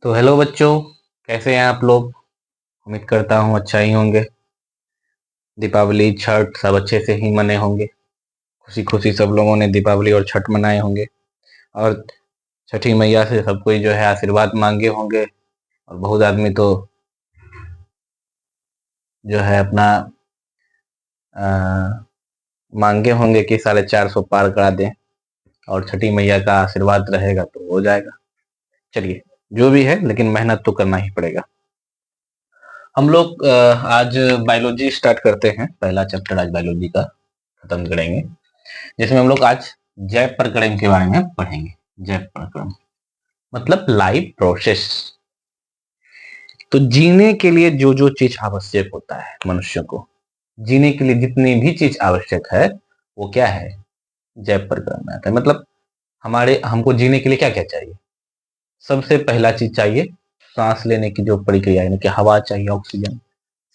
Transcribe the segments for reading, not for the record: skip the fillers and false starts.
तो हेलो बच्चों, कैसे हैं आप लोग। उम्मीद करता हूँ अच्छा ही होंगे। दीपावली छठ सब अच्छे से ही मने होंगे। खुशी खुशी सब लोगों ने दीपावली और छठ मनाए होंगे। और छठी मैया से सब कोई जो है आशीर्वाद मांगे होंगे। और बहुत आदमी तो जो है अपना अ, मांगे होंगे कि 450 पार करा दें। और छठी मैया का आशीर्वाद रहेगा तो हो जाएगा। चलिए, जो भी है लेकिन मेहनत तो करना ही पड़ेगा। हम लोग आज बायोलॉजी स्टार्ट करते हैं। पहला चैप्टर आज बायोलॉजी का खत्म करेंगे, जिसमें हम लोग आज जैव प्रकरण के बारे में पढ़ेंगे। जैव प्रकरण मतलब लाइफ प्रोसेस। तो जीने के लिए जो जो चीज आवश्यक होता है मनुष्य को, जीने के लिए जितनी भी चीज आवश्यक है वो क्या है, जैव प्रकरण में आता है। मतलब हमारे हमको जीने के लिए क्या क्या चाहिए। सबसे पहला चीज चाहिए सांस लेने की जो प्रक्रिया, यानी कि हवा चाहिए, ऑक्सीजन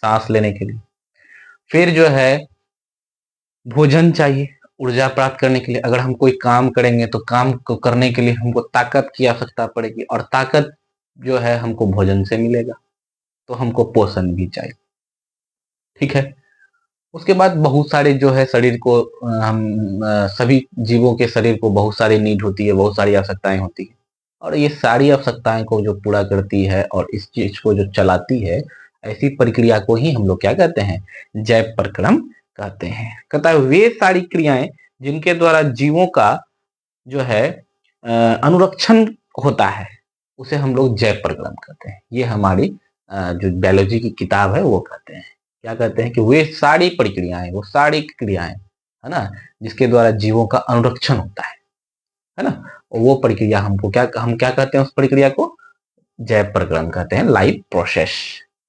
सांस लेने के लिए। फिर जो है भोजन चाहिए, ऊर्जा प्राप्त करने के लिए। अगर हम कोई काम करेंगे तो काम को करने के लिए हमको ताकत की आवश्यकता पड़ेगी, और ताकत जो है हमको भोजन से मिलेगा। तो हमको पोषण भी चाहिए। ठीक है। उसके बाद बहुत सारे जो है शरीर को हम सभी जीवों के शरीर को बहुत सारी नीड होती है, बहुत सारी आवश्यकताएं होती है। और ये सारी आवश्यकताएं को जो पूरा करती है और इस चीज को जो चलाती है, ऐसी प्रक्रिया को ही हम लोग क्या कहते हैं, जैव प्रक्रम कहते हैं। कहता है वे सारी क्रियाएं जिनके द्वारा जीवों का जो है अनुरक्षण होता है, उसे हम लोग जैव प्रक्रम कहते हैं। ये हमारी जो बायोलॉजी की किताब है वो कहते हैं। क्या कहते हैं कि वे सारी प्रक्रियाएं, वो सारी क्रियाएं है ना, जिसके द्वारा जीवों का अनुरक्षण होता है ना। वो प्रक्रिया हमको क्या, हम क्या कहते हैं उस प्रक्रिया को, जैव प्रक्रम कहते हैं, लाइफ प्रोसेस।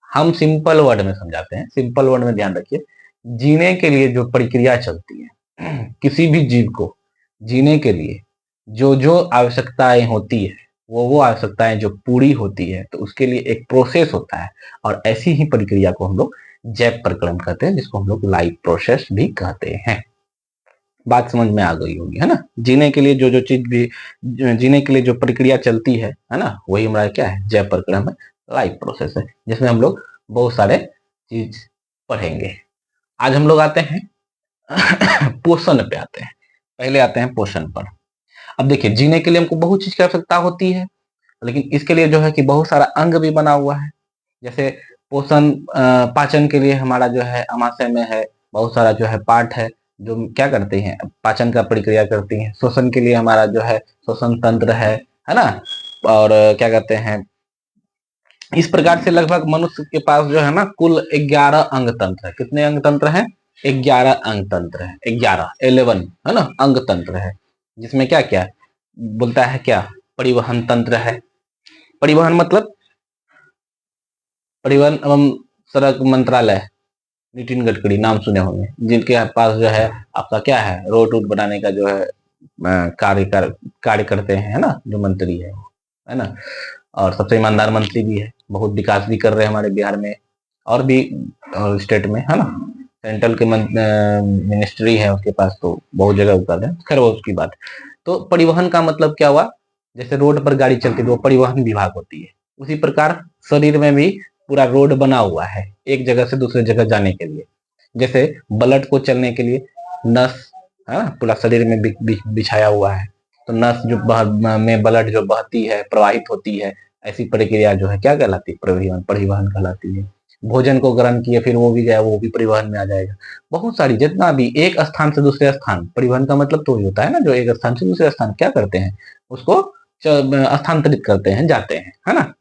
हम सिंपल वर्ड में समझाते हैं, सिंपल वर्ड में ध्यान रखिए। जीने के लिए जो प्रक्रिया चलती है किसी भी जीव को जीने के लिए जो जो आवश्यकताएं होती है, वो आवश्यकताएं जो पूरी होती है, तो उसके लिए एक प्रोसेस होता है। और ऐसी ही प्रक्रिया को हम लोग जैव प्रक्रम कहते हैं, जिसको हम लोग लाइफ प्रोसेस भी कहते हैं। बात समझ में आ गई होगी, है ना। जीने के लिए जो जो चीज भी, जीने के लिए जो प्रक्रिया चलती है ना, वही हमारा क्या है, जैव प्रक्रम है, लाइफ प्रोसेस है, जिसमें हम लोग बहुत सारे चीज पढ़ेंगे। आज हम लोग आते हैं पोषण पे आते हैं। पहले आते हैं पोषण पर। अब देखिए, जीने के लिए हमको बहुत चीज की आवश्यकता होती है, लेकिन इसके लिए जो है कि बहुत सारा अंग भी बना हुआ है। जैसे पोषण, पाचन के लिए हमारा जो है आमाशय में है बहुत सारा जो है पार्ट है, जो क्या करते हैं, पाचन का प्रक्रिया करती हैं। श्वसन के लिए हमारा जो है श्वसन तंत्र है ना। और क्या कहते हैं, इस प्रकार से लगभग मनुष्य के पास जो है ना कुल 11 अंग तंत्र है। कितने अंग तंत्र हैं, 11 अंग तंत्र है, 11 है ना, अंग तंत्र है। जिसमें क्या क्या बोलता है, क्या परिवहन तंत्र है। परिवहन मतलब परिवहन एवं सड़क मंत्रालय, नितिन गडकरी नाम सुने होंगे, जिनके पास जो है आपका क्या है, रोड रूट बनाने का जो है कार्य करते हैं, है ना, जो मंत्री है ना। और सबसे ईमानदार मंत्री भी है, बहुत विकास भी कर रहे हैं हमारे बिहार में और भी और स्टेट में, है ना। सेंट्रल के मिनिस्ट्री है उसके पास, तो बहुत जगह कर रहे हैं, खैर वो उसकी बात। तो परिवहन का मतलब क्या हुआ, जैसे रोड पर गाड़ी चलती है तो वो परिवहन विभाग होती है। उसी प्रकार शरीर में भी पूरा रोड बना हुआ है एक जगह से दूसरे जगह जाने के लिए। जैसे ब्लड को चलने के लिए नस, है ना, पूरा शरीर में बिछाया हुआ है। तो नस जो में ब्लड जो बहती है, प्रवाहित होती है, ऐसी प्रक्रिया जो है क्या कहलाती है, परिवहन, परिवहन कहलाती है। भोजन को ग्रहण किए फिर वो भी गया, वो भी परिवहन में आ जाएगा। बहुत सारी, जितना भी एक स्थान से दूसरे स्थान, परिवहन का मतलब तो ही होता है ना, जो एक स्थान से दूसरे स्थान क्या करते हैं, उसको स्थानांतरित करते हैं, जाते हैं, है ना।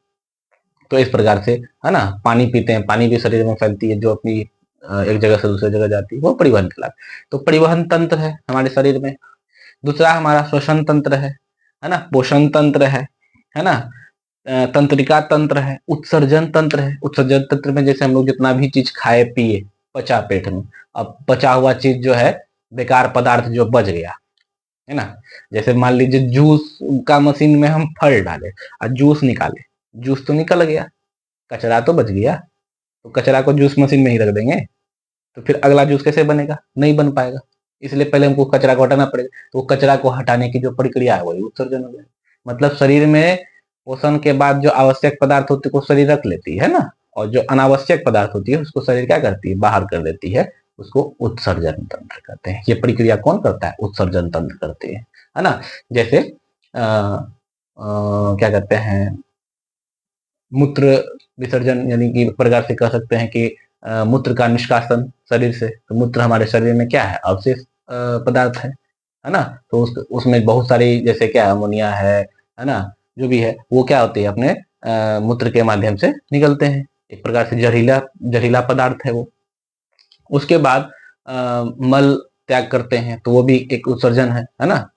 तो इस प्रकार से, है ना, पानी पीते हैं, पानी भी शरीर में फैलती है, जो अपनी एक जगह से दूसरी जगह जाती है, वो परिवहन कहलाता है। तो परिवहन तंत्र है हमारे शरीर में। दूसरा हमारा श्वसन तंत्र है ना, पोषण तंत्र है ना, तंत्रिका तंत्र है, उत्सर्जन तंत्र है। उत्सर्जन तंत्र में जैसे हम लोग जितना भी चीज खाए पिए, पचा पेट में, अब बचा हुआ चीज जो है, बेकार पदार्थ जो बच गया, है ना। जैसे मान लीजिए जूस का मशीन में हम फल डाले और जूस निकाले, जूस तो निकल गया, कचरा तो बच गया। तो कचरा को जूस मशीन में ही रख देंगे, तो फिर अगला जूस कैसे बनेगा, नहीं बन पाएगा। इसलिए पहले हमको कचरा को हटाना पड़ेगा। तो वो कचरा को हटाने की जो प्रक्रिया है वही उत्सर्जन हो जाएगा। मतलब शरीर में पोषण के बाद जो आवश्यक पदार्थ होते हैं, को शरीर रख लेती है ना, और जो अनावश्यक पदार्थ होती है उसको शरीर क्या करती है, बाहर कर देती है। उसको उत्सर्जन तंत्र कहते हैं। ये प्रक्रिया कौन करता है, उत्सर्जन तंत्र करते हैं, है ना। जैसे क्या कहते हैं, मूत्र विसर्जन, यानी कि एक प्रकार से कह सकते हैं कि मूत्र का निष्कासन शरीर से। तो मूत्र हमारे शरीर में क्या है, अवशेष पदार्थ है ना। तो उसमें बहुत सारी, जैसे क्या अमोनिया है ना, जो भी है वो क्या होती है, अपने मूत्र के माध्यम से निकलते हैं। एक प्रकार से जहरीला पदार्थ है वो। उसके बाद मल त्याग करते हैं, तो वो भी एक उत्सर्जन है ना।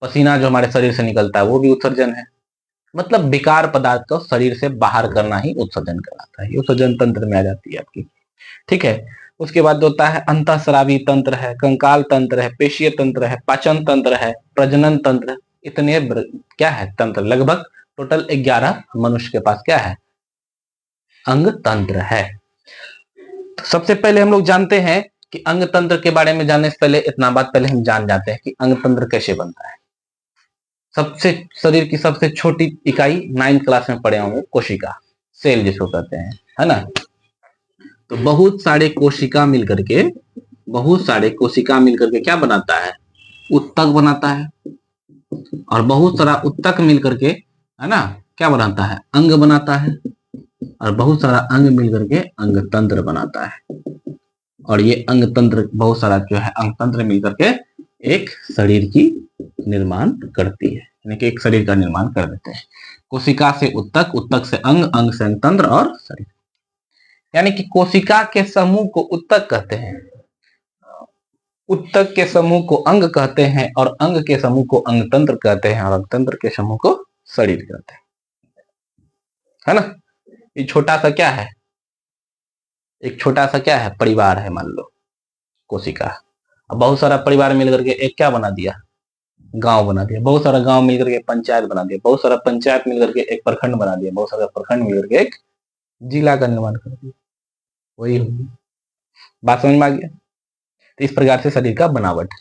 पसीना जो हमारे शरीर से निकलता है वो भी उत्सर्जन है। मतलब विकार पदार्थ को शरीर से बाहर करना ही उत्सर्जन कहलाता है। ये उत्सर्जन तंत्र में आ जाती है आपकी, ठीक है। उसके बाद होता है अंतःस्रावी तंत्र है, कंकाल तंत्र है, पेशीय तंत्र है, पाचन तंत्र है, प्रजनन तंत्र। इतने क्या है तंत्र, लगभग टोटल 11 मनुष्य के पास क्या है, अंग तंत्र है। तो सबसे पहले हम लोग जानते हैं कि अंग तंत्र के बारे में जानने से पहले इतना बात पहले हम जान जाते हैं कि अंग तंत्र कैसे बनता है। सबसे शरीर की सबसे छोटी इकाई 9th क्लास में पढ़े होंगे, कोशिका, सेल जिसको कहते हैं, है ना। तो बहुत सारे कोशिका मिलकर के क्या बनाता है, उत्तक बनाता है। और बहुत सारा उत्तक मिलकर के, है ना, क्या बनाता है, अंग बनाता है। और बहुत सारा अंग मिलकर के अंग तंत्र बनाता है। और ये अंग तंत्र, बहुत सारा जो है अंग तंत्र मिलकर के एक शरीर की निर्माण करती है, यानी कि एक शरीर का निर्माण कर देते हैं। कोशिका से उत्तक, उत्तक से अंग, अंग से अंग तंत्र और शरीर। यानी कि कोशिका के समूह को उत्तक कहते हैं, उत्तक के समूह को अंग कहते हैं, और अंग के समूह को अंग तंत्र कहते हैं, और अंग तंत्र के समूह को शरीर कहते हैं, है ना। ये छोटा सा क्या है, एक छोटा सा क्या है, परिवार है, मान लो कोशिका। अब बहुत सारा परिवार मिलकर के एक क्या बना दिया, गांव बना दिया। बहुत सारा गांव मिलकर के पंचायत बना दिया। बहुत सारा पंचायत मिलकर के एक प्रखंड बना दिया। बहुत सारा प्रखंड मिलकर के एक जिला का निर्माण कर दिया। वही होगी, बात समझ में आ गया। तो इस प्रकार से शरीर का बनावट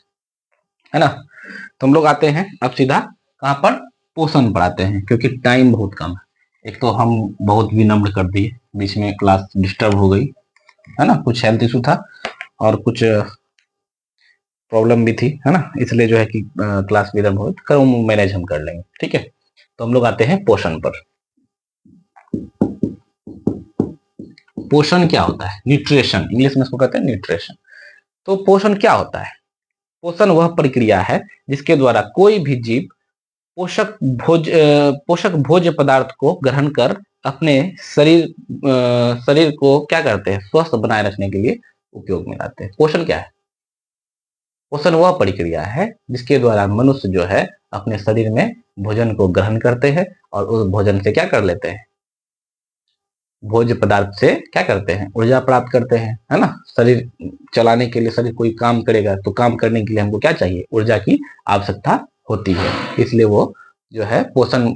है ना। तो हम लोग आते हैं अब सीधा कहां पर, पोषण पर आते हैं, क्योंकि टाइम बहुत कम है। एक तो हम बहुत विनम्र कर दिए, बीच में क्लास डिस्टर्ब हो गई, है ना, कुछ हेल्थ इशू था और कुछ प्रॉब्लम भी थी, है ना, इसलिए जो है कि क्लास विलम्ब हो, कर मैनेज हम कर लेंगे, ठीक है। तो हम लोग आते हैं पोषण पर। पोषण क्या होता है, न्यूट्रिशन, इंग्लिश में इसको कहते हैं न्यूट्रिशन। तो पोषण क्या होता है, पोषण वह प्रक्रिया है जिसके द्वारा कोई भी जीव पोषक भोज्य पदार्थ को ग्रहण कर अपने शरीर को क्या करते हैं, स्वस्थ बनाए रखने के लिए उपयोग में लाते हैं। पोषण क्या है, पोषण वह प्रक्रिया है जिसके द्वारा मनुष्य जो है अपने शरीर में भोजन को ग्रहण करते हैं और उस भोजन से क्या कर लेते हैं, भोज्य पदार्थ से क्या करते हैं, ऊर्जा प्राप्त करते हैं, है ना। शरीर चलाने के लिए, शरीर कोई काम करेगा तो काम करने के लिए हमको क्या चाहिए, ऊर्जा की आवश्यकता होती है। इसलिए वो जो है पोषण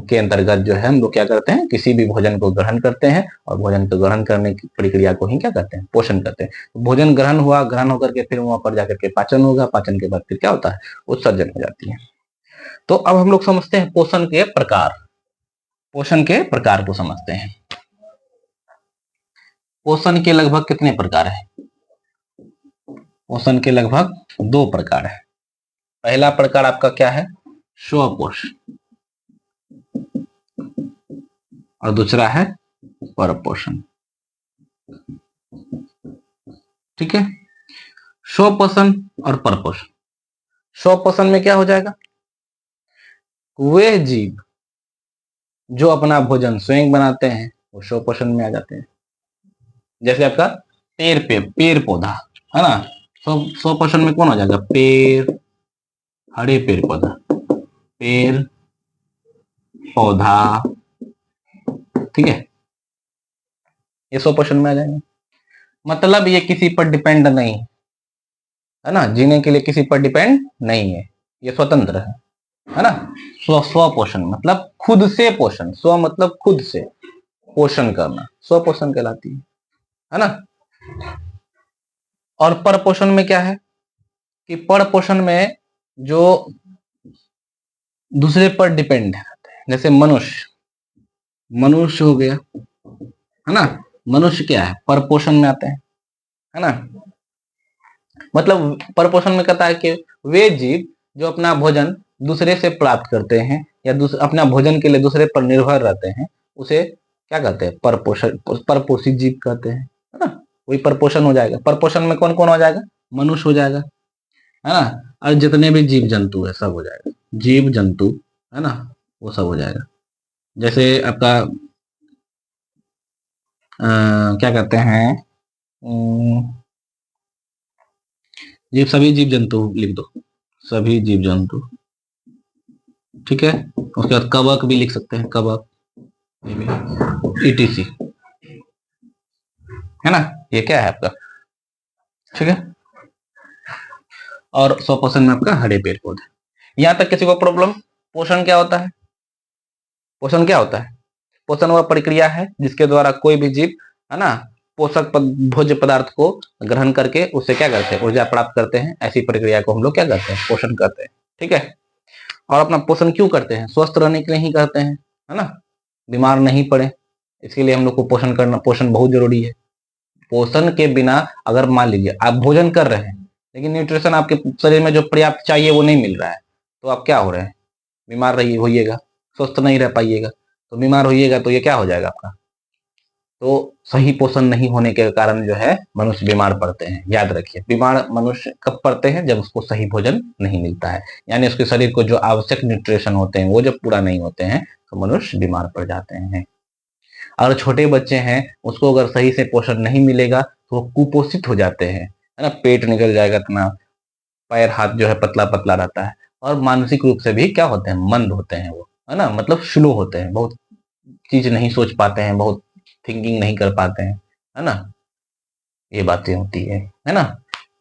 के अंतर्गत जो है हम लोग क्या करते हैं, किसी भी भोजन को ग्रहण करते हैं, और भोजन को ग्रहण करने की प्रक्रिया को ही क्या कहते हैं, पोषण कहते हैं। भोजन ग्रहण हुआ, ग्रहण होकर के फिर वहां पर जाकर के पाचन होगा, पाचन के बाद फिर क्या होता है, उत्सर्जन हो जाती है। तो अब हम लोग समझते हैं पोषण के प्रकार, पोषण के प्रकार को समझते हैं। पोषण के लगभग कितने प्रकार है, पोषण के लगभग 2 प्रकार है। पहला प्रकार आपका क्या है, स्वपोषण, और दूसरा है परपोषण, ठीक है। स्वपोषण और परपोषण। स्वपोषण में क्या हो जाएगा, वे जीव जो अपना भोजन स्वयं बनाते हैं वो स्वपोषण में आ जाते हैं। जैसे आपका पेड़ पौधा, है ना, स्वपोषण में कौन हो जाएगा, पेड़, हरे पेड़ पौधा, पेड़ पौधा, ठीक है, ये स्वपोषण में आ जाएंगे। मतलब ये किसी पर डिपेंड नहीं है ना, जीने के लिए किसी पर डिपेंड नहीं है, ये स्वतंत्र है ना। स्वपोषण मतलब खुद से पोषण, स्व मतलब खुद से पोषण करना, स्वपोषण कहलाती है ना। और परपोषण में क्या है कि परपोषण में जो दूसरे पर डिपेंड रहते हैं, जैसे मनुष्य, मनुष्य हो गया, है ना। मनुष्य क्या है, परपोषण में आते हैं, है ना। मतलब परपोषण में कहता है कि वे जीव जो अपना भोजन दूसरे से प्राप्त करते हैं या अपना भोजन के लिए दूसरे पर निर्भर रहते हैं, उसे क्या कहते हैं, परपोषण, परपोषित जीव कहते हैं, है ना। वही परपोषण हो जाएगा। परपोषण में कौन कौन हो जाएगा, मनुष्य हो जाएगा, है ना। और जितने भी जीव जंतु है सब हो जाएगा, जीव जंतु, है ना, वो सब हो जाएगा। जैसे आपका क्या कहते हैं, जीव, सभी जीव जंतु लिख दो, सभी जीव जंतु, ठीक है। उसके बाद कवक भी लिख सकते हैं, कवक, ईटीसी, है ना। ये क्या है आपका, ठीक है। और 100% में आपका हरे पेड़ पौधे। यहां तक किसी को प्रॉब्लम, पोषण क्या होता है, पोषण क्या होता है, पोषण वह प्रक्रिया है जिसके द्वारा कोई भी जीव, है ना, भोज्य पदार्थ को ग्रहण करके उससे क्या करते हैं, ऊर्जा प्राप्त करते हैं। ऐसी प्रक्रिया को हम लोग क्या करते हैं, पोषण करते हैं, ठीक है। और अपना पोषण क्यों करते हैं, स्वस्थ रहने के लिए ही करते हैं, है ना, बीमार नहीं पड़े, इसके लिए हम लोग को पोषण करना, पोषण बहुत जरूरी है। पोषण के बिना अगर मान लीजिए आप भोजन कर रहे हैं लेकिन न्यूट्रिशन आपके शरीर में जो पर्याप्त चाहिए वो नहीं मिल रहा है, तो आप क्या हो रहे हैं, बीमार रहिए, होइएगा, स्वस्थ नहीं रह पाइएगा। तो बीमार होइएगा तो ये क्या हो जाएगा आपका, तो सही पोषण नहीं होने के कारण जो है मनुष्य बीमार पड़ते हैं। याद रखिए, बीमार मनुष्य कब पड़ते हैं, जब उसको सही भोजन नहीं मिलता है, यानी उसके शरीर को जो आवश्यक न्यूट्रिशन होते हैं वो जब पूरा नहीं होते हैं तो मनुष्य बीमार पड़ जाते हैं। अगर छोटे बच्चे हैं उसको अगर सही से पोषण नहीं मिलेगा तो वो कुपोषित हो जाते हैं, है ना, पेट निकल जाएगा इतना, पैर हाथ जो है पतला पतला रहता है, और मानसिक रूप से भी क्या होते हैं, मंद होते हैं वो, है ना, मतलब स्लो होते हैं, बहुत चीज नहीं सोच पाते हैं, बहुत थिंकिंग नहीं कर पाते हैं, है ना, ये बातें होती है ना।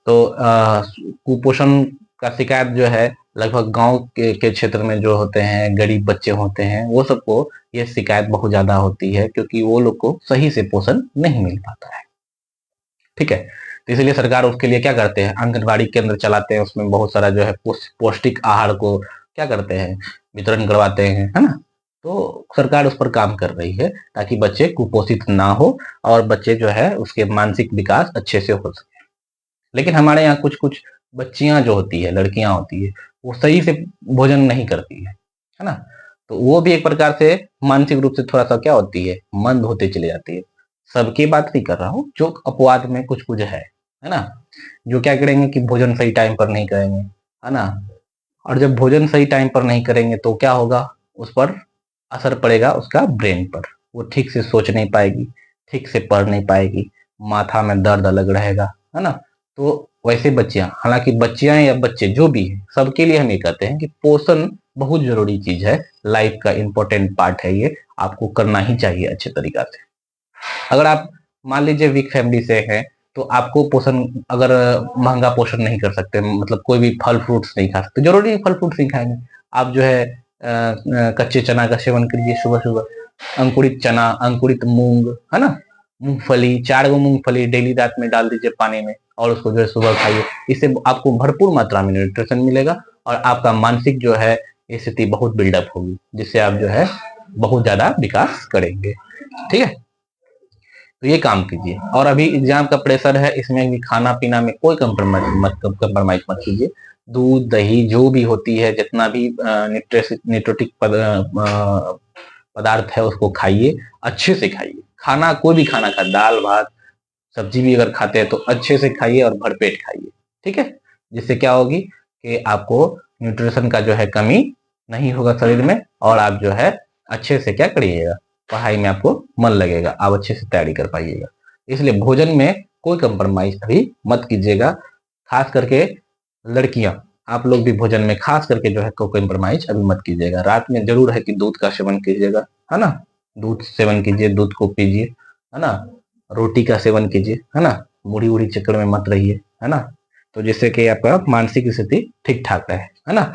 तो कुपोषण का शिकायत जो है लगभग गांव के क्षेत्र में जो होते हैं, गरीब बच्चे होते हैं, वो सबको ये शिकायत बहुत ज्यादा होती है क्योंकि वो लोग को सही से पोषण नहीं मिल पाता है, ठीक है। तो इसलिए सरकार उसके लिए क्या करते हैं, आंगनबाड़ी केंद्र चलाते हैं, उसमें बहुत सारा जो है पौष्टिक आहार को क्या करते हैं, वितरण करवाते हैं, है ना। तो सरकार उस पर काम कर रही है ताकि बच्चे कुपोषित ना हो और बच्चे जो है उसके मानसिक विकास अच्छे से हो सके। लेकिन हमारे यहाँ कुछ कुछ बच्चियां जो होती है, लड़कियां होती है, वो सही से भोजन नहीं करती है ना। तो वो भी एक प्रकार से मानसिक रूप से थोड़ा सा क्या होती है, मंद होते चले जाती है। सबकी बात नहीं कर रहा हूँ, जो अपवाद में कुछ कुछ है ना, जो क्या करेंगे कि भोजन सही टाइम पर नहीं करेंगे, है ना। और जब भोजन सही टाइम पर नहीं करेंगे तो क्या होगा, उस पर असर पड़ेगा उसका ब्रेन पर, वो ठीक से सोच नहीं पाएगी, ठीक से पढ़ नहीं पाएगी, माथा में दर्द अलग रहेगा, है ना। तो वैसे बच्चियां, हालांकि बच्चियां या बच्चे जो भी है सबके लिए हम ये कहते हैं कि पोषण बहुत जरूरी चीज है, लाइफ का इंपॉर्टेंट पार्ट है, ये आपको करना ही चाहिए अच्छे तरीका से। अगर आप मान लीजिए वीक फैमिली से हैं तो आपको पोषण, अगर महंगा पोषण नहीं कर सकते, मतलब कोई भी फल फ्रूट्स नहीं खा सकते, जरूरी नहीं फल फ्रूट्स नहीं खाएंगे, आप जो है कच्चे चना का सेवन करिए सुबह सुबह, अंकुरित चना, अंकुरित मूंग, है ना, मूंगफली, 4 गो मूंगफली डेली रात में डाल दीजिए पानी में और उसको जो है सुबह खाइए। इससे आपको भरपूर मात्रा में न्यूट्रिशन मिलेगा और आपका मानसिक जो है स्थिति बहुत बिल्डअप होगी, जिससे आप जो है बहुत ज्यादा विकास करेंगे, ठीक है। तो ये काम कीजिए। और अभी एग्जाम का प्रेशर है, इसमें भी खाना पीना में कोई कंप्रोमाइज मत कीजिए। दूध दही जो भी होती है, जितना भी न्यूट्रिटिक पदार्थ है उसको खाइए, अच्छे से खाइए। खाना कोई भी खाना खा, दाल भात सब्जी भी अगर खाते हैं तो अच्छे से खाइए और भरपेट खाइए, ठीक है। जिससे क्या होगी कि आपको न्यूट्रिशन का जो है कमी नहीं होगा शरीर में, और आप जो है अच्छे से क्या करिएगा, पढ़ाई में आपको मन लगेगा, आप अच्छे से तैयारी कर पाइएगा। इसलिए भोजन में कोई कंप्रोमाइज अभी मत कीजिएगा, खास करके लड़कियां, आप लोग भी भोजन में खास करके जो है कोई कंप्रोमाइज अभी मत कीजिएगा। रात में जरूर है कि दूध का सेवन कीजिएगा, है ना, दूध सेवन कीजिए, दूध को पीजिए, है ना, रोटी का सेवन कीजिए, है ना, मुड़ी उड़ी चक्कर में मत रहिए, है ना। तो जिससे कि आपका मानसिक स्थिति ठीक ठाक रहे, है ना।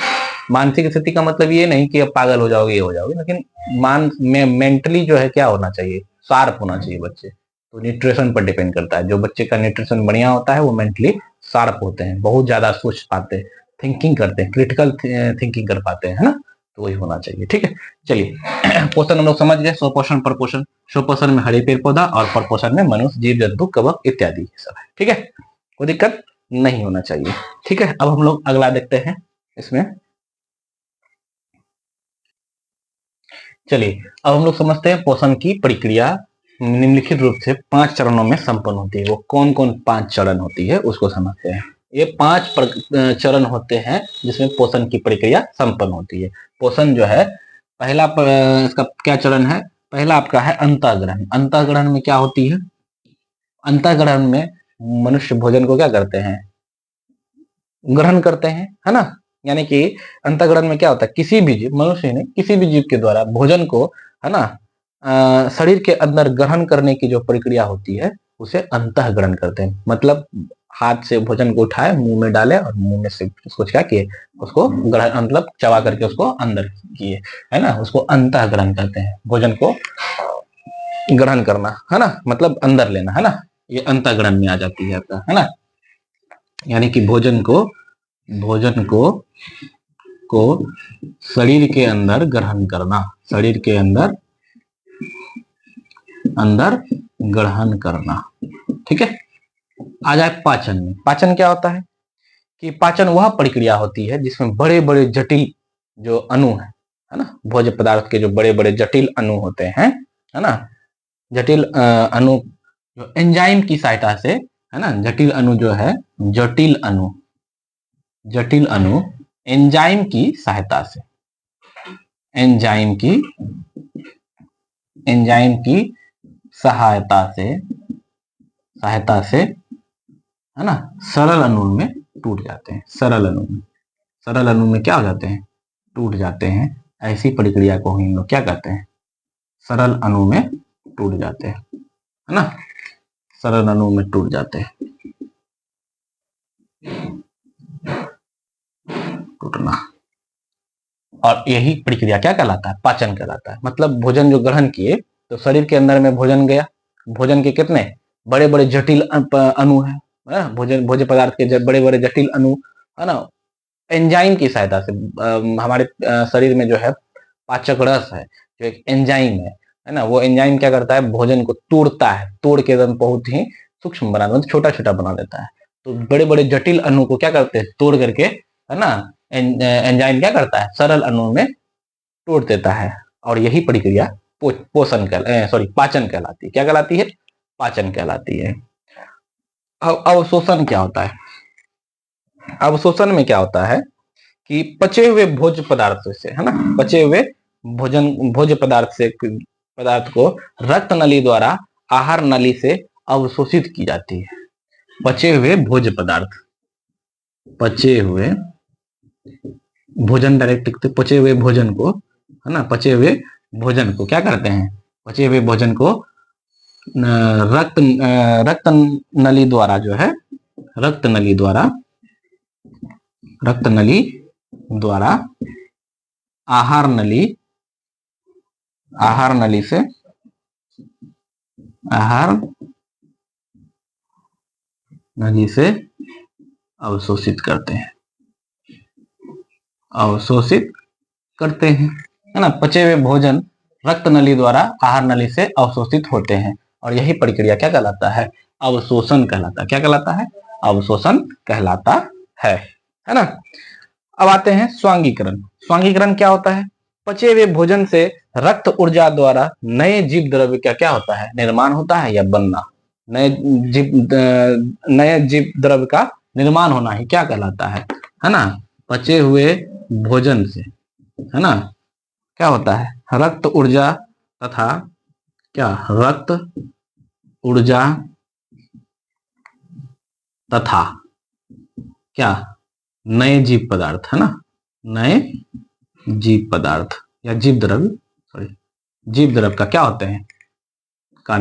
मानसिक स्थिति का मतलब ये नहीं कि अब पागल हो जाओगे, ये हो जाओगे, लेकिन मान में मेंटली जो है क्या होना चाहिए, शार्प होना चाहिए बच्चे। तो न्यूट्रिशन पर डिपेंड करता है, जो बच्चे का न्यूट्रिशन बढ़िया होता है वो मेंटली शार्प होते हैं, बहुत ज्यादा सोच पाते हैं, थिंकिंग करते हैं, क्रिटिकल थिंकिंग कर पाते हैं, है ना। तो वही होना चाहिए। ठीक है, चलिए पोषण हम लोग समझ गए। स्वपोषण, परपोषण। स्वपोषण में हरे पेड़ पौधा और परपोषण में मनुष्य, जीव जंतु, कवक इत्यादि सब है। ठीक है, कोई दिक्कत नहीं होना चाहिए। ठीक है, अब हम लोग अगला देखते हैं इसमें। चलिए अब हम लोग समझते हैं पोषण की प्रक्रिया निम्नलिखित रूप से 5 चरणों में संपन्न होती है। वो कौन कौन 5 चरण होती है उसको समझते हैं। ये 5 चरण होते हैं जिसमें पोषण की प्रक्रिया संपन्न होती है। पोषण जो है पहला इसका क्या चरण है? पहला आपका है अंतःग्रहण। अंतःग्रहण में क्या होती है? अंतःग्रहण में मनुष्य भोजन को क्या करते हैं? ग्रहण करते हैं, है ना। यानी कि अंतःग्रहण में क्या होता है? किसी भी जीव, मनुष्य नहीं, किसी भी जीव के द्वारा भोजन को, है ना, शरीर के अंदर ग्रहण करने की जो प्रक्रिया होती है उसे अंतःग्रहण करते हैं। मतलब हाथ से भोजन को उठाए, मुंह में डाले और मुंह में से उसको क्या किए, उसको ग्रहण, मतलब चबा करके उसको अंदर किए, है ना, उसको अंतःग्रहण करते हैं। भोजन को ग्रहण करना, है ना, मतलब अंदर लेना, है ना, ये अंतःग्रहण में आ जाती है आपका, है ना। यानी कि भोजन को शरीर के अंदर ग्रहण करना, शरीर के अंदर ग्रहण करना। ठीक है, आ जाए पाचन में। पाचन क्या होता है? कि पाचन वह प्रक्रिया होती है जिसमें बड़े बड़े जटिल जो अणु है ना, भोज्य पदार्थ के जो बड़े बड़े जटिल अणु होते हैं, है ना, जटिल अणु जो एंजाइम की सहायता से, है ना, जटिल अणु जो है, जटिल अणु एंजाइम की सहायता से, एंजाइम की सहायता से, है ना, सरल अणु में टूट जाते हैं। सरल अणु में क्या हो जाते हैं? टूट जाते हैं। ऐसी प्रक्रिया को हम लोग क्या कहते हैं? सरल अणु में टूट जाते हैं, है ना, सरल अणु में टूट जाते हैं, टूटना। और यही प्रक्रिया क्या कहलाता है? पाचन कहलाता है। मतलब भोजन जो ग्रहण किए तो शरीर के अंदर में भोजन गया, भोजन के कितने बड़े बड़े जटिल अणु है, भोज्य पदार्थ के बड़े बड़े जटिल अणु, है ना, एंजाइम की सहायता से, हमारे शरीर में जो है पाचक रस है, जो एक एंजाइम है ना, वो एंजाइम क्या करता है? भोजन को तोड़ता है, तोड़ के एकदम बहुत ही सूक्ष्म बना देता है, छोटा छोटा बना देता है। तो बड़े बड़े जटिल अणु को क्या करते हैं? तोड़ करके, है ना, एंजाइम क्या करता है? सरल अणु में तोड़ देता है। और यही प्रक्रिया पाचन कहलाती है। क्या कहलाती है? पाचन कहलाती है। अब अवशोषण क्या होता है? अवशोषण में क्या होता है कि पचे हुए भोज्य पदार्थ से, है ना, पचे हुए भोज्य पदार्थ को रक्त नली द्वारा आहार नली से अवशोषित की जाती है। पचे हुए भोज्य पदार्थ, पचे हुए भोजन, डायरेक्ट पचे हुए भोजन को, है ना, पचे हुए भोजन को क्या करते हैं? पचे हुए भोजन को रक्त नली द्वारा जो है, रक्त नली द्वारा आहार नली से अवशोषित करते हैं, है ना। पचे हुए भोजन रक्त नली द्वारा आहार नली से अवशोषित होते हैं। और यही प्रक्रिया क्या कहलाता है? अवशोषण कहलाता है। क्या कहलाता है? अवशोषण कहलाता है ना। अब आते हैं स्वांगीकरण। स्वांगीकरण क्या होता है? पचे हुए भोजन से रक्त ऊर्जा द्वारा नए जीव द्रव्य का क्या होता है? निर्माण होता है या बनना। नए जीव द्रव्य का निर्माण होना ही क्या कहलाता है ना। पचे हुए भोजन से, है ना, क्या होता है? रक्त ऊर्जा तथा क्या, रक्त ऊर्जा तथा क्या, नए जीव पदार्थ, है ना, नए जीव पदार्थ या जीव द्रव्य, सॉरी, जीव द्रव्य का क्या होते हैं? का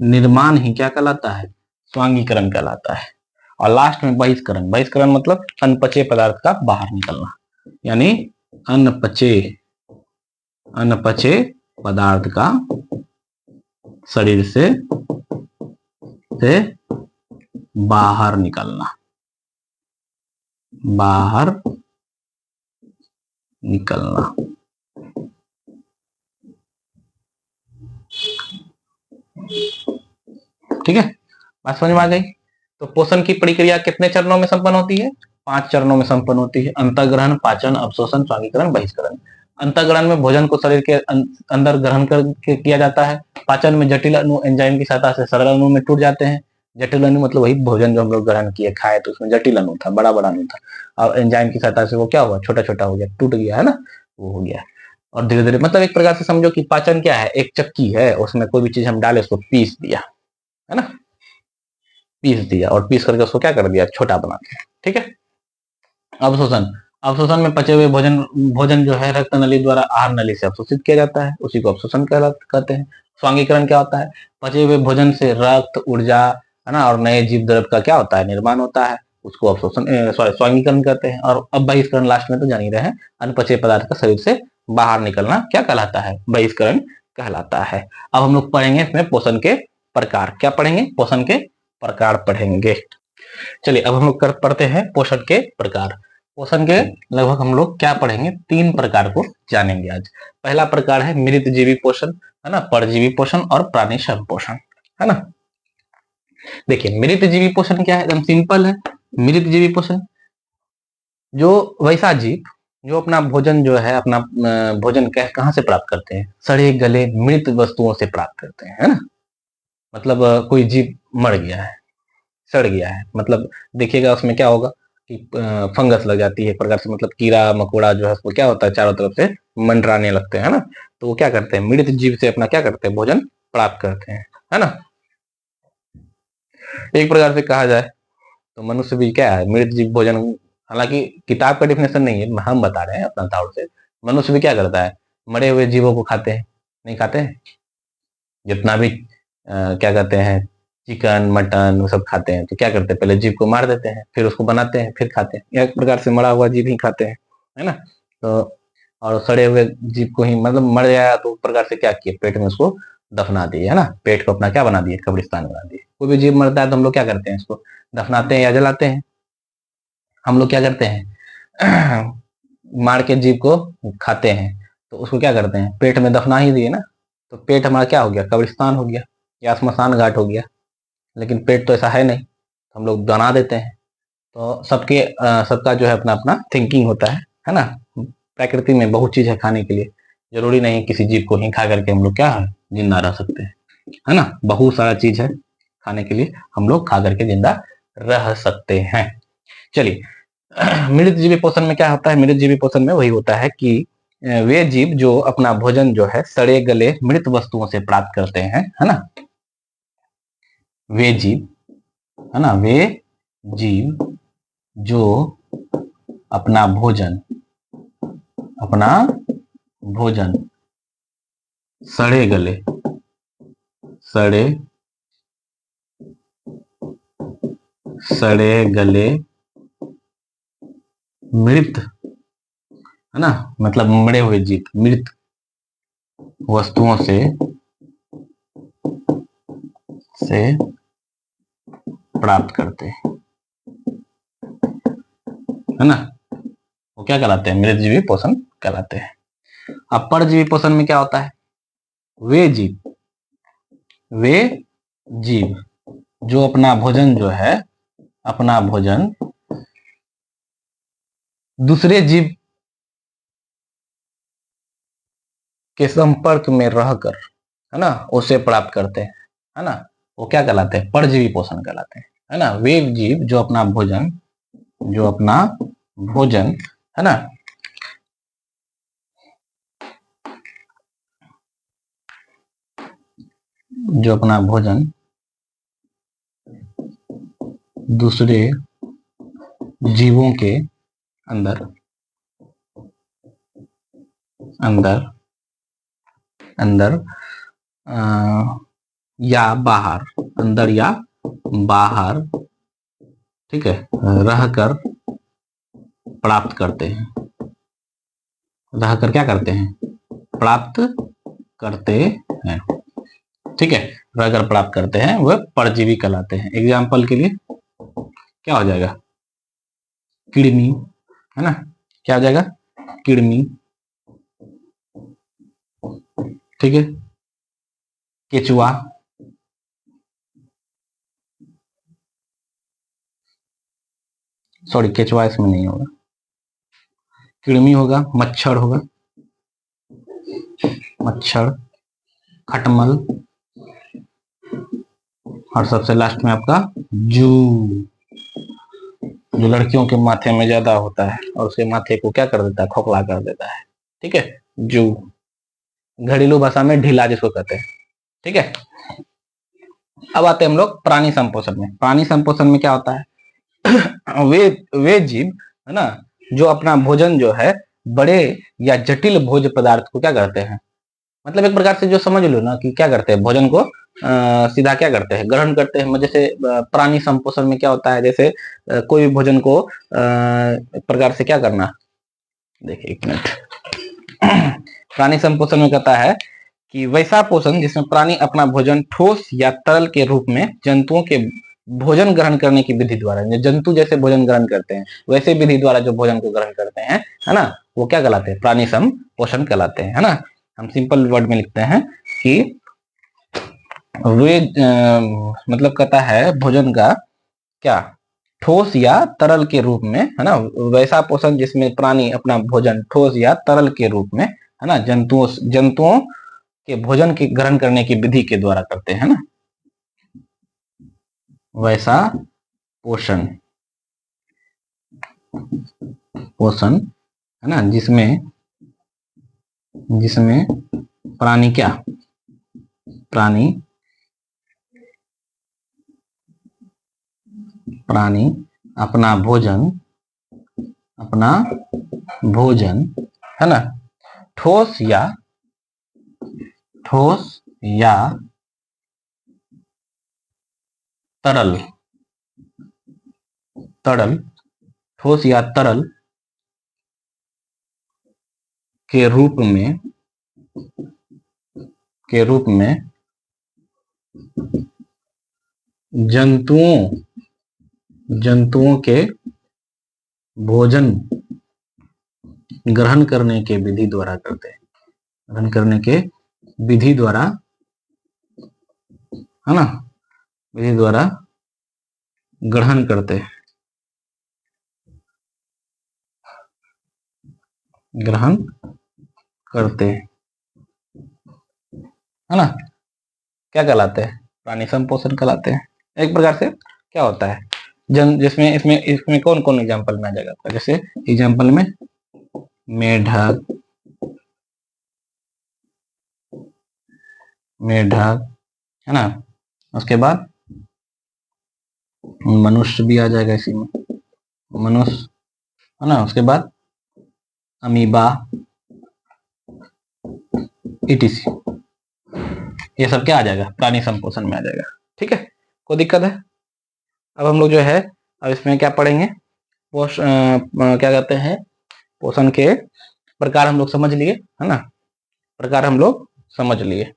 निर्माण ही क्या कहलाता है? स्वांगीकरण कहलाता है। और लास्ट में बहिष्करण। बहिष्करण मतलब अनपचे पदार्थ का बाहर निकलना, यानी अनपचे पदार्थ का शरीर से बाहर निकलना। ठीक है, बात समझ में आ गई। तो पोषण की प्रक्रिया कितने चरणों में संपन्न होती है? 5 चरणों में संपन्न होती है। अंतःग्रहण, पाचन, अवशोषण, स्वांगीकरण, बहिष्करण। अंतःग्रहण में भोजन को शरीर के अंदर ग्रहण करके किया जाता है। पाचन में जटिल अणु एंजाइम की सहायता से सरल अणु में टूट जाते हैं। जटिल अणु मतलब वही भोजन जो हम लोग ग्रहण किए खाए तो उसमें जटिल अणु था, बड़ा बड़ा अणु था, और एंजाइम की सहायता से वो क्या हुआ, छोटा छोटा हो गया, टूट गया, है ना, वो हो गया। और धीरे धीरे मतलब एक प्रकार से समझो कि पाचन क्या है, एक चक्की है, उसमें कोई भी चीज हम डाले उसको पीस दिया, है ना, पीस दिया, और पीस करके उसको क्या कर दिया, छोटा बना दिया। ठीक है। अवशोषण, अवशोषण में पचे हुए भोजन भोजन जो है रक्त नली द्वारा आहार नली से अवशोषित किया जाता है, उसी को अवशोषण कहते हैं। स्वांगीकरण क्या होता है? पचे हुए भोजन से रक्त, ऊर्जा, है ना, और नए जीव द्रव्य का क्या होता है, निर्माण होता है, उसको अवशोषण स्वांगीकरण कहते हैं। और अब बहिष्करण लास्ट में तो जान ही रहे हैं, अनपचे पदार्थ का शरीर से बाहर निकलना क्या कहलाता है, बहिष्करण कहलाता है। अब हम लोग पढ़ेंगे इसमें पोषण के प्रकार, क्या पढ़ेंगे, पोषण के प्रकार पढ़ेंगे। चलिए अब हम लोग पढ़ते हैं पोषण के प्रकार। पोषण के लगभग हम लोग क्या पढ़ेंगे, 3 प्रकार को जानेंगे आज। पहला प्रकार है मृतजीवी पोषण, है ना, परजीवी पोषण और प्राणी संपोषण, है ना। देखिए मृतजीवी पोषण क्या है, एकदम सिंपल है। मृतजीवी पोषण जो वैसा जीव जो अपना भोजन जो है, अपना भोजन कहाँ से प्राप्त करते हैं, सड़े गले मृत वस्तुओं से प्राप्त करते हैं, है ना। मतलब कोई जीव मर गया है, सड़ गया है, मतलब देखिएगा उसमें क्या होगा कि फंगस लग जाती है एक प्रकार से, मतलब कीड़ा मकोड़ा जो है उसको क्या होता है, चारों तरफ से मंडराने लगते हैं, है ना। तो वो क्या करते हैं, मृत जीव से अपना क्या करते हैं, भोजन प्राप्त करते हैं, है ना। एक प्रकार से कहा जाए तो मनुष्य भी क्या है, मृत जीव भोजन, हालांकि किताब का डिफिनेशन नहीं है, हम बता रहे हैं अपना तौर से। मनुष्य भी क्या करता है, मरे हुए जीवों को खाते हैं, नहीं खाते हैं, जितना भी क्या कहते हैं, चिकन मटन वो सब खाते हैं, तो क्या करते हैं, पहले जीव को मार देते हैं, फिर उसको बनाते हैं, फिर खाते हैं। एक प्रकार से मरा हुआ जीव ही खाते हैं, है ना। तो और सड़े हुए जीव को ही, मतलब मर गया तो प्रकार से क्या किए, पेट में उसको दफना दिए, है ना, पेट को अपना क्या बना दिए, कब्रिस्तान बना दिए। कोई भी जीव मरता है तो हम लोग क्या करते हैं, इसको दफनाते हैं या जलाते हैं। हम लोग क्या करते हैं मार के जीव को खाते हैं, तो उसको क्या करते हैं, पेट में दफना ही दिए ना, तो पेट हमारा क्या हो गया, कब्रिस्तान हो गया या स्मशान घाट हो गया। लेकिन पेट तो ऐसा है नहीं, तो हम लोग बना देते हैं। तो सबका जो है अपना अपना थिंकिंग होता है ना। प्रकृति में बहुत चीज है खाने के लिए, जरूरी नहीं किसी जीव को ही खा करके हम लोग क्या है, जिंदा रह सकते हैं, है ना। बहुत सारा चीज है खाने के लिए, हम लोग खा करके जिंदा रह सकते हैं। चलिए मृत जीवी पोषण में क्या होता है, मृत जीवी पोषण में वही होता है कि वे जीव जो अपना भोजन जो है सड़े गले मृत वस्तुओं से प्राप्त करते हैं, है ना, वे जीव, है ना, वे जीव जो अपना भोजन सड़े गले मृत, है ना, मतलब मरे हुए जीव मृत वस्तुओं से प्राप्त करते हैं, है ना, वो क्या कहलाते हैं, मृतजीवी पोषण कहलाते हैं। अब परजीवी पोषण में क्या होता है, वे जीव जो अपना भोजन जो है, अपना भोजन दूसरे जीव के संपर्क में रहकर, है ना, उसे प्राप्त करते हैं, है ना, वो क्या कहलाते हैं, परजीवी पोषण कहलाते हैं, है ना। वे जीव जो अपना भोजन है ना, जो अपना भोजन दूसरे जीवों के अंदर या बाहर, ठीक है, रहकर प्राप्त करते हैं, रहकर क्या करते हैं, प्राप्त करते हैं, ठीक है, रहकर प्राप्त करते हैं, वह परजीवी कहलाते हैं। एग्जाम्पल के लिए क्या हो जाएगा, किडनी, है ना, क्या हो जाएगा, किड़मी, ठीक है, केचुआ, सॉरी केचुआ इसमें नहीं होगा, किड़मी होगा, मच्छर होगा, मच्छर, खटमल, और सबसे लास्ट में आपका जू, जो लड़कियों के माथे में ज्यादा होता है और उसके माथे को क्या कर देता है, खोखला कर देता है, ठीक है, जू, घरेलू भाषा में ढीला जिसको कहते हैं, ठीक है। अब आते हैं हम लोग प्राणी संपोषण में। प्राणी संपोषण में क्या होता है, वे जीव है ना, जो अपना भोजन जो है बड़े या जटिल भोज्य पदार्थ को क्या करते हैं, मतलब एक प्रकार से जो समझ लो ना कि क्या करते हैं, भोजन को सीधा क्या करते हैं, ग्रहण करते हैं। जैसे प्राणी संपोषण में क्या होता है, जैसे कोई भी भोजन को एक प्रकार से क्या करना, देखिए एक मिनट, प्राणी संपोषण में कहता है कि वैसा पोषण जिसमें प्राणी अपना भोजन ठोस या तरल के रूप में जंतुओं के भोजन ग्रहण करने की विधि द्वारा, जंतु जैसे भोजन ग्रहण करते हैं वैसे विधि द्वारा जो भोजन को ग्रहण करते हैं, है ना, वो क्या कहलाते हैं, प्राणी संपोषण कहलाते हैं, है ना। हम सिंपल वर्ड में लिखते हैं कि वे मतलब कहता है भोजन का क्या, ठोस या तरल के रूप में, है ना, वैसा पोषण जिसमें प्राणी अपना भोजन ठोस या तरल के रूप में, है ना, जंतुओं के भोजन की ग्रहण करने की विधि के द्वारा करते हैं ना, वैसा पोषण, पोषण, है ना, जिसमें जिसमें प्राणी क्या, प्राणी प्राणी अपना भोजन है ना, ठोस या तरल, ठोस या तरल के रूप में जंतुओं के भोजन ग्रहण करने के विधि द्वारा करते हैं, ग्रहण करने के विधि द्वारा, है ना, विधि द्वारा ग्रहण करते हैं, ग्रहण करते हैं, है ना, क्या कहलाते हैं, प्राणी संपोषण कहलाते हैं। एक प्रकार से क्या होता है, जिसमें इसमें कौन कौन एग्जाम्पल में आ जाएगा आपका, जैसे एग्जाम्पल में मेढक, है ना, उसके बाद मनुष्य भी आ जाएगा इसी में, मनुष्य, है ना, उसके बाद अमीबा, ईटीसी, ये सब क्या आ जाएगा, प्राणी संपोषण में आ जाएगा, ठीक है, कोई दिक्कत है। अब हम लोग जो है अब इसमें क्या पढ़ेंगे, क्या कहते हैं, पोषण के प्रकार हम लोग समझ लिए, है ना, प्रकार हम लोग समझ लिए।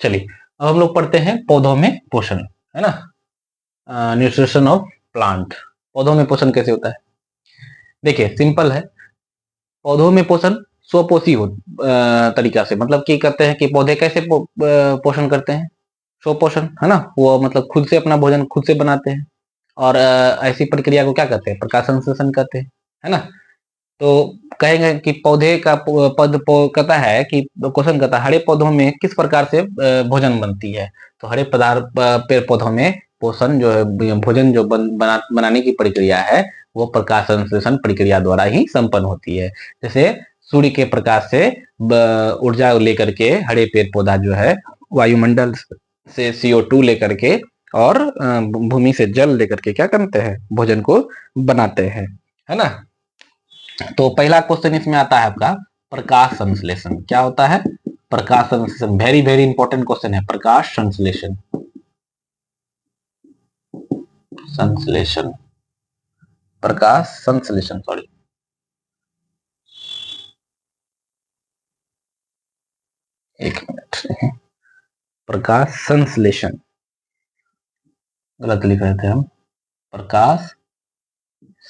चलिए अब हम लोग पढ़ते हैं पौधों में पोषण, है ना, न्यूट्रिशन ऑफ प्लांट, पौधों में पोषण कैसे होता है। देखिए सिंपल है, पौधों में पोषण स्वपोषी हो तरीका से, मतलब कि करते हैं कि पौधे कैसे पोषण करते हैं, स्वपोषण, है ना, वो मतलब खुद से अपना भोजन खुद से बनाते हैं, और ऐसी प्रक्रिया को क्या कहते हैं, प्रकाश संश्लेषण कहते हैं, है ना। तो कहेंगे कि पौधे का कहता है कि क्वेश्चन कहता है हरे पौधों में किस प्रकार से भोजन बनती है, तो हरे पदार्थ पेड़ पौधों में पोषण जो है, भोजन जो बनाने की प्रक्रिया है वो प्रकाश संश्लेषण प्रक्रिया द्वारा ही संपन्न होती है। जैसे सूर्य के प्रकाश से ऊर्जा लेकर के हरे पेड़ पौधा जो है वायुमंडल से CO2 लेकर के और भूमि से जल लेकर के क्या करते हैं, भोजन को बनाते हैं, है ना। तो पहला क्वेश्चन इसमें आता है आपका प्रकाश संश्लेषण, क्या होता है, प्रकाश संश्लेषण, वेरी वेरी इंपॉर्टेंट क्वेश्चन है, प्रकाश संश्लेषण, प्रकाश संश्लेषण, सॉरी, एक मिनट, प्रकाश संश्लेषण, गलत लिख रहे थे हम, प्रकाश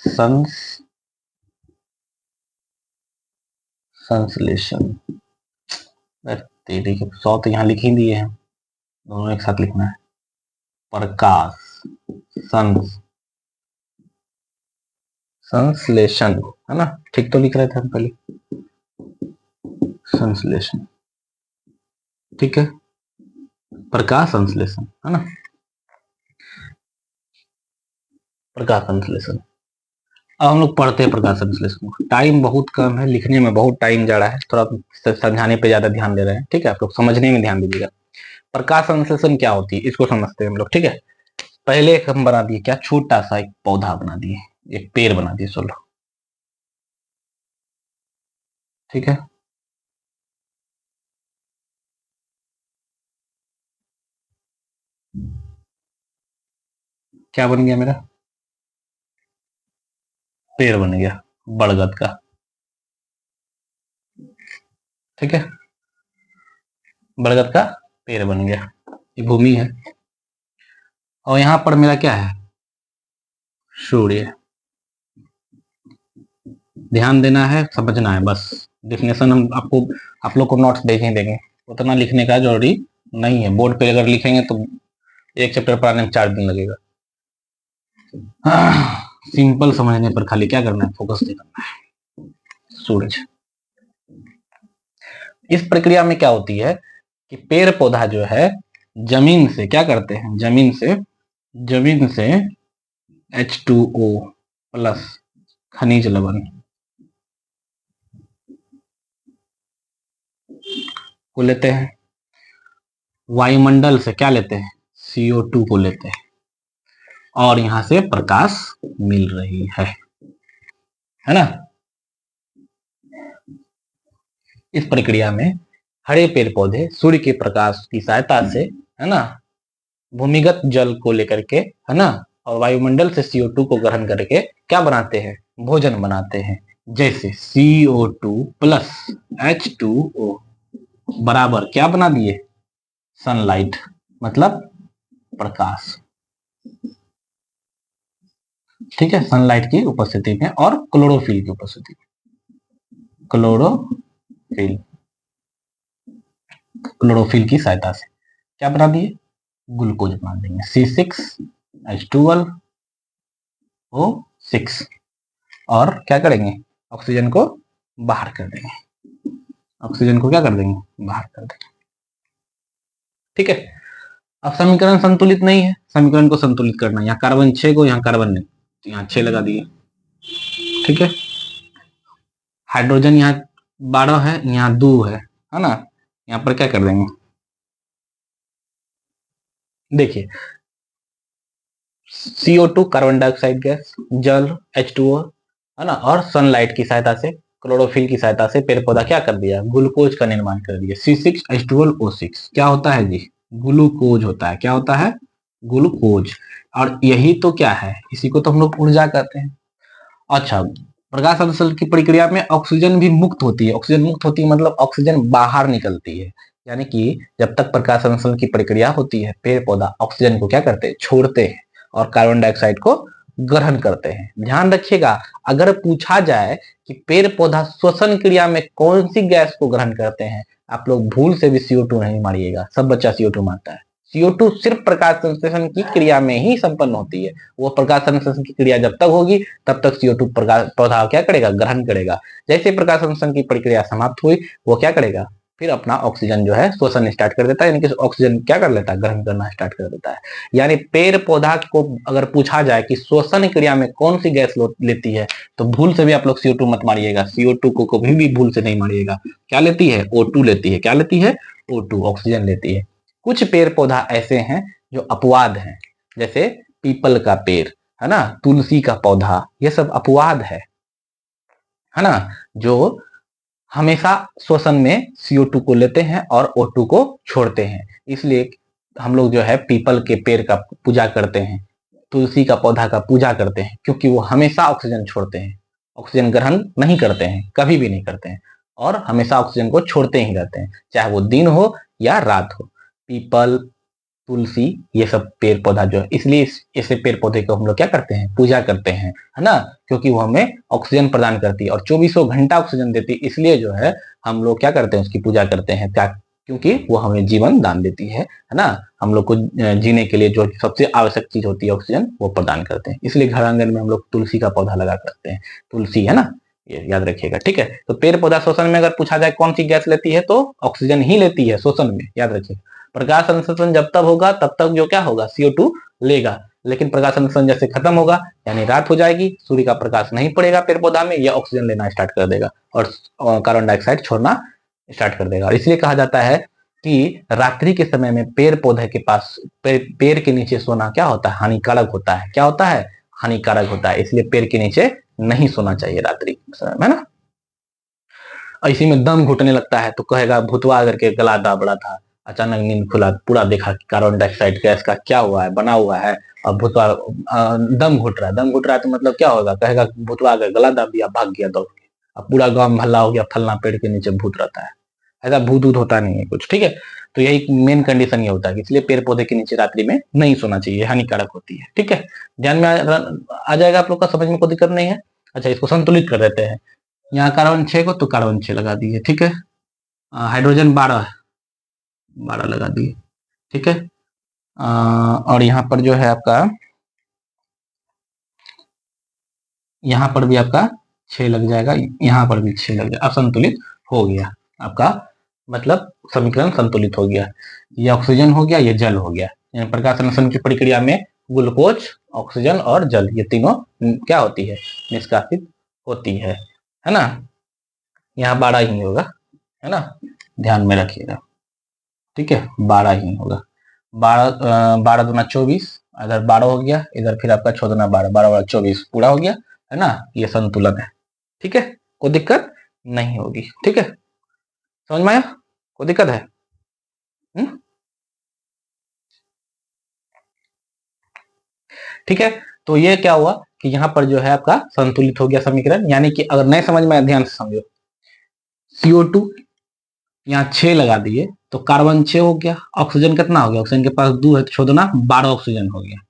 संश्लेषण। तेरी के 100 तो यहाँ लिख ही दिए हैं, दोनों एक साथ लिखना है। प्रकाश संश्लेषण, है ना, ठीक तो लिख रहे थे हम पहले, संश्लेषण, ठीक है, प्रकाश संश्लेषण, है ना, प्रकाश संश्लेषण। अब हम लोग पढ़ते हैं प्रकाश संश्लेषण को। टाइम बहुत कम है, लिखने में बहुत टाइम जा रहा है, थोड़ा समझाने पे ज्यादा ध्यान दे रहे हैं, ठीक है, आप लोग समझने में ध्यान दीजिएगा। प्रकाश संश्लेषण क्या होती है इसको समझते हैं हम लोग, ठीक है। पहले एक हम बना दिए क्या, छोटा सा एक पौधा बना दिए, एक पेड़ बना दिए, चलो, ठीक है। क्या बन गया मेरा, पेड़ बन गया बरगद का, ठीक है, बरगद का पेड़ बन गया, ये भूमि है। और यहां पर मेरा क्या है, सूर्य। ध्यान देना है, समझना है बस। डेफिनेशन हम आपको, आप लोग को नोट्स भेज ही देंगे, उतना लिखने का जरूरी नहीं है। बोर्ड पे अगर लिखेंगे तो एक चैप्टर पढ़ाने में 4 दिन लगेगा। सिंपल समझने पर खाली क्या करना है, फोकस नहीं करना है। सूरज, इस प्रक्रिया में क्या होती है कि पेड़ पौधा जो है जमीन से क्या करते हैं, जमीन से H2O प्लस खनिज लवण को लेते हैं, वायुमंडल से क्या लेते हैं, CO2 को लेते हैं, और यहां से प्रकाश मिल रही है ना। इस प्रक्रिया में हरे पेड़ पौधे सूर्य के प्रकाश की सहायता से, है ना, भूमिगत जल को लेकर के, है ना, और वायुमंडल से CO2 को ग्रहण करके क्या बनाते हैं, भोजन बनाते हैं। जैसे CO2 प्लस H2O बराबर क्या बना दिए, सनलाइट, मतलब प्रकाश, ठीक है, सनलाइट की उपस्थिति में और क्लोरोफिल की उपस्थिति में, क्लोरोफिल की सहायता से क्या बना दिए, ग्लूकोज बना देंगे, C6H12O6, और क्या करेंगे, ऑक्सीजन को बाहर कर देंगे, ऑक्सीजन को क्या कर देंगे, बाहर कर देंगे, ठीक है। अब समीकरण संतुलित नहीं है, समीकरण को संतुलित करना, यहाँ कार्बन 6 को, यहाँ कार्बन नहीं, तो यहाँ 6 लगा दिए, ठीक है। हाइड्रोजन यहाँ 12 है, यहाँ 2 है ना, यहाँ पर क्या कर देंगे, देखिए CO2 कार्बन डाइऑक्साइड गैस, जल H2O, है ना, और सनलाइट की सहायता से, क्लोरोफिल की सहायता से पेड़ पौधा क्या कर दिया, ग्लूकोज का निर्माण कर दिया, C6H12O6 क्या होता है जी, ग्लूकोज होता है, क्या होता है, ग्लूकोज। और यही तो क्या है, इसी को तो हम लोग ऊर्जा कहते हैं। अच्छा, प्रकाश संश्लेषण की प्रक्रिया में ऑक्सीजन भी मुक्त होती है, ऑक्सीजन मुक्त होती है मतलब ऑक्सीजन बाहर निकलती है, यानी कि जब तक प्रकाश संश्लेषण की प्रक्रिया होती है पेड़ पौधा ऑक्सीजन को क्या करते हैं, छोड़ते हैं, और कार्बन डाइऑक्साइड को ग्रहण करते हैं। ध्यान रखिएगा, अगर पूछा जाए कि पेड़ पौधा श्वसन क्रिया में कौन सी गैस को ग्रहण करते हैं, आप लोग भूल से भी CO2 नहीं मारिएगा, सब बच्चा CO2 मारता है। CO2 सिर्फ प्रकाश संश्लेषण की क्रिया में ही संपन्न होती है, वो प्रकाश संश्लेषण की क्रिया जब तक होगी तब तक CO2 प्रकाश पौधा क्या करेगा, ग्रहण करेगा। जैसे प्रकाश संश्लेषण की प्रक्रिया समाप्त हुई, वो क्या करेगा, फिर अपना ऑक्सीजन जो है शोषण स्टार्ट कर देता है, यानी कि ऑक्सीजन क्या कर लेता है, ग्रहण करना स्टार्ट कर देता है। यानी पेड़ पौधा को अगर पूछा जाए कि श्वसन क्रिया में कौन सी गैस लेती है, तो भूल से भी आप लोग CO2 मत मारिएगा, CO2 को कभी भी भूल से नहीं मारिएगा। क्या लेती है, O2 लेती है, क्या लेती है, O2, ऑक्सीजन लेती है। कुछ पेड़ पौधा ऐसे हैं जो अपवाद हैं, जैसे पीपल का पेड़, है ना, तुलसी का पौधा, ये सब अपवाद है ना, जो हमेशा श्वसन में CO2 को लेते हैं और O2 को छोड़ते हैं। इसलिए हम लोग जो है पीपल के पेड़ का पूजा करते हैं, तुलसी का पौधा का पूजा करते हैं, क्योंकि वो हमेशा ऑक्सीजन छोड़ते हैं, ऑक्सीजन ग्रहण नहीं करते हैं, कभी भी नहीं करते हैं, और हमेशा ऑक्सीजन को छोड़ते ही रहते हैं, चाहे वो दिन हो या रात हो। पीपल, तुलसी, ये सब पेड़ पौधा जो है, इसलिए ऐसे पेड़ पौधे को हम लोग क्या करते हैं, पूजा करते हैं, है ना, क्योंकि वो हमें ऑक्सीजन प्रदान करती है और 24 घंटा ऑक्सीजन देती है, इसलिए जो है हम लोग क्या करते हैं, उसकी पूजा करते हैं, क्या, क्योंकि वो हमें जीवन दान देती है ना, हम लोग को जीने के लिए जो सबसे आवश्यक चीज होती है ऑक्सीजन, वो प्रदान करते हैं, इसलिए घर आंगन में हम लोग तुलसी का पौधा लगा करते हैं, तुलसी, है ना, ये याद रखिएगा, ठीक है। तो पेड़ पौधा शोषण में अगर पूछा जाए कौन सी गैस लेती है, तो ऑक्सीजन ही लेती है शोषण में, याद रखिए। प्रकाश संश्लेषण जब तक होगा तब तक जो क्या होगा, CO2 लेगा, लेकिन प्रकाश संश्लेषण जैसे खत्म होगा, यानी रात हो जाएगी, सूर्य का प्रकाश नहीं पड़ेगा पेड़ पौधा में, यह ऑक्सीजन लेना स्टार्ट कर देगा और कार्बन डाइऑक्साइड छोड़ना स्टार्ट कर देगा। और इसलिए कहा जाता है कि रात्रि के समय में पेड़ पौधे के पास, पेड़ के नीचे सोना क्या होता है, हानिकारक होता है, क्या होता है, हानिकारक होता है, इसलिए पेड़ के नीचे नहीं सोना चाहिए रात्रि के समय में ना। इसी में दम घुटने लगता है तो कहेगा भूतवा करके गला दाबड़ा था, अचानक नींद खुला, पूरा देखा कि कार्बन डाइऑक्साइड गैस का क्या हुआ है, बना हुआ है, और भूतवा दम घुट रहा है, दम घुट रहा है तो मतलब क्या होगा, कहेगा भूतवा गला दाब दिया, भाग गया दौड़ के, अब पूरा गांव में हल्ला हो गया, फलना पेड़ के नीचे भूत रहता है, ऐसा भूत ऊत होता नहीं है कुछ, ठीक है। तो यही मेन कंडीशन ये होता है, इसलिए पेड़ पौधे के नीचे रात्रि में नहीं सोना चाहिए, हानिकारक होती है, ठीक है। ध्यान में आ जाएगा आप लोग का, समझ में कोई दिक्कत नहीं है। अच्छा, इसको संतुलित कर देते हैं, यहाँ कार्बन 6 को तो कार्बन 6 लगा दिए, ठीक है, हाइड्रोजन 12 लगा दिए, ठीक है, और यहाँ पर जो है आपका, यहाँ पर भी आपका 6 लग जाएगा, यहाँ पर भी 6 लग जाएगा, अब संतुलित हो गया आपका, मतलब समीकरण संतुलित हो गया, ये ऑक्सीजन हो गया, ये जल हो गया, प्रकाश संश्लेषण की प्रक्रिया में ग्लूकोज, ऑक्सीजन और जल, ये तीनों क्या होती है, निष्कासित होती है ना। यहाँ 12 ही होगा, है ना, ध्यान में रखिएगा, ठीक है, 12 ही होगा, 12 दूना 24, इधर 12 हो गया, इधर फिर आपका 6 दूना 12, 12 24 पूरा हो गया, है ना, ये संतुलन है, ठीक है, कोई दिक्कत नहीं होगी, ठीक है, समझ में आया, कोई दिक्कत है? ठीक है, तो ये क्या हुआ कि यहाँ पर जो है आपका संतुलित हो गया समीकरण, यानी कि अगर नहीं समझ में, ध्यान से समझो, CO2 यहाँ 6 लगा दिए तो कार्बन 6 हो गया, ऑक्सीजन कितना हो गया, ऑक्सीजन के पास 2 है तो 6 दूना 12 ऑक्सीजन हो गया,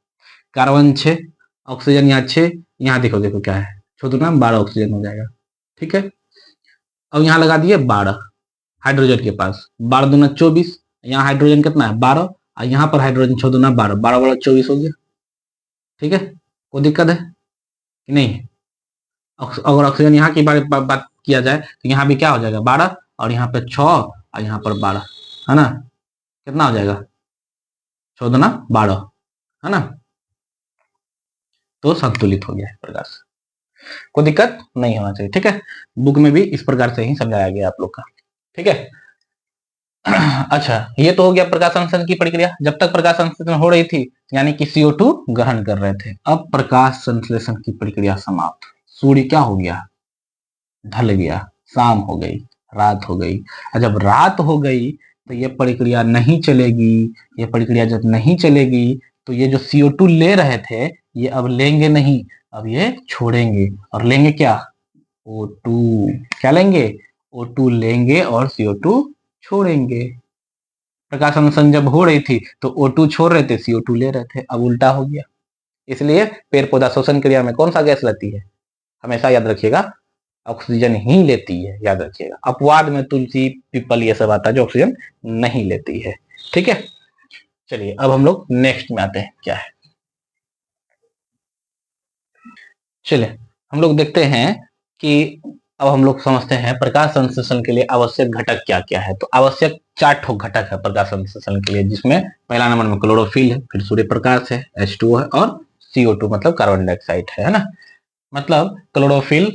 कार्बन 6, ऑक्सीजन यहाँ 6, यहाँ देखो देखो क्या है, 6 दूना 12 ऑक्सीजन हो जाएगा, ठीक है। अब यहाँ लगा दिए 12 हाइड्रोजन के पास, 12 दूना 24, यहाँ हाइड्रोजन कितना है 12, और यहाँ पर हाइड्रोजन 6 दूना 12, 12 12 24 हो गया, ठीक है, कोई दिक्कत है कि नहीं? अगर ऑक्सीजन यहाँ की बात किया जाए तो यहाँ भी क्या हो जाएगा 12, और यहाँ पे 6 और यहाँ पर 12, है ना, कितना हो जाएगा 6 दूना 12, है ना, तो संतुलित हो गया है प्रकाश, कोई दिक्कत नहीं होना चाहिए, ठीक है, बुक में भी इस प्रकार से ही समझाया गया आप लोग का, ठीक है। अच्छा, ये तो हो गया प्रकाश संश्लेषण की प्रक्रिया, जब तक प्रकाश संश्लेषण हो रही थी यानी कि CO2 ग्रहण कर रहे थे, अब प्रकाश संश्लेषण की प्रक्रिया समाप्त, सूर्य क्या हो गया, ढल गया, शाम हो गई, रात हो गई, और जब रात हो गई तो ये प्रक्रिया नहीं चलेगी, ये प्रक्रिया जब नहीं चलेगी तो ये जो CO2 ले रहे थे ये अब लेंगे नहीं, अब ये छोड़ेंगे, और लेंगे क्या, O2, क्या लेंगे, O2 लेंगे और CO2 छोड़ेंगे। प्रकाश संश्लेषण जब हो रही थी तो O2 छोड़ रहे थे, CO2 ले रहे थे, अब उल्टा हो गया, इसलिए पेड़ पौधा श्वसन क्रिया में कौन सा गैस लेती है, हमेशा याद रखिएगा, ऑक्सीजन ही लेती है, याद रखिएगा, अपवाद में तुलसी पीपल ये सब आता है जो ऑक्सीजन नहीं लेती है, ठीक है। चलिए अब हम लोग नेक्स्ट में आते हैं, क्या है, चलिए हम लोग देखते हैं कि अब हम लोग समझते हैं प्रकाश संश्लेषण के लिए आवश्यक घटक क्या क्या है। तो आवश्यक 4 ठो घटक है प्रकाश संश्लेषण के लिए, जिसमें पहला नंबर में क्लोरोफिल है, फिर सूर्य प्रकाश है, H2 है, और CO2 मतलब कार्बन डाइऑक्साइड है ना, मतलब क्लोरोफिल,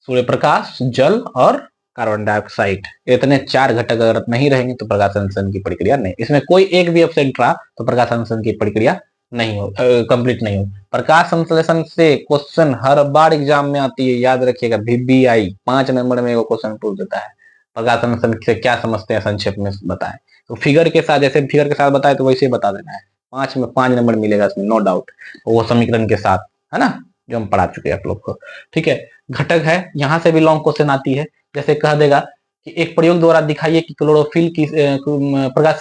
सूर्य प्रकाश, जल और कार्बन डाइऑक्साइड, इतने 4 घटक अगर नहीं रहेंगे तो प्रकाश संश्लेषण की प्रक्रिया नहीं, इसमें कोई एक भी एब्सेंट रहा तो प्रकाश संश्लेषण की प्रक्रिया नहीं हो, कंप्लीट नहीं हो। प्रकाश संश्लेषण से क्वेश्चन हर बार एग्जाम में आती है, याद रखिएगा, VBI 5 नंबर में वो क्वेश्चन पूछ देता है, प्रकाश संश्लेषण से क्या समझते हैं संक्षेप में बताएं, तो फिगर के साथ, जैसे फिगर के साथ बताए तो वैसे ही बता देना है, 5 में 5 नंबर मिलेगा इसमें, नो डाउट, वो समीकरण के साथ, है ना, जो हम पढ़ा चुके हैं आप लोग को, ठीक है। घटक है, यहां से भी लॉन्ग क्वेश्चन आती है, जैसे कह देगा कि एक प्रयोग द्वारा दिखाइए कि क्लोरोफिल की प्रकाश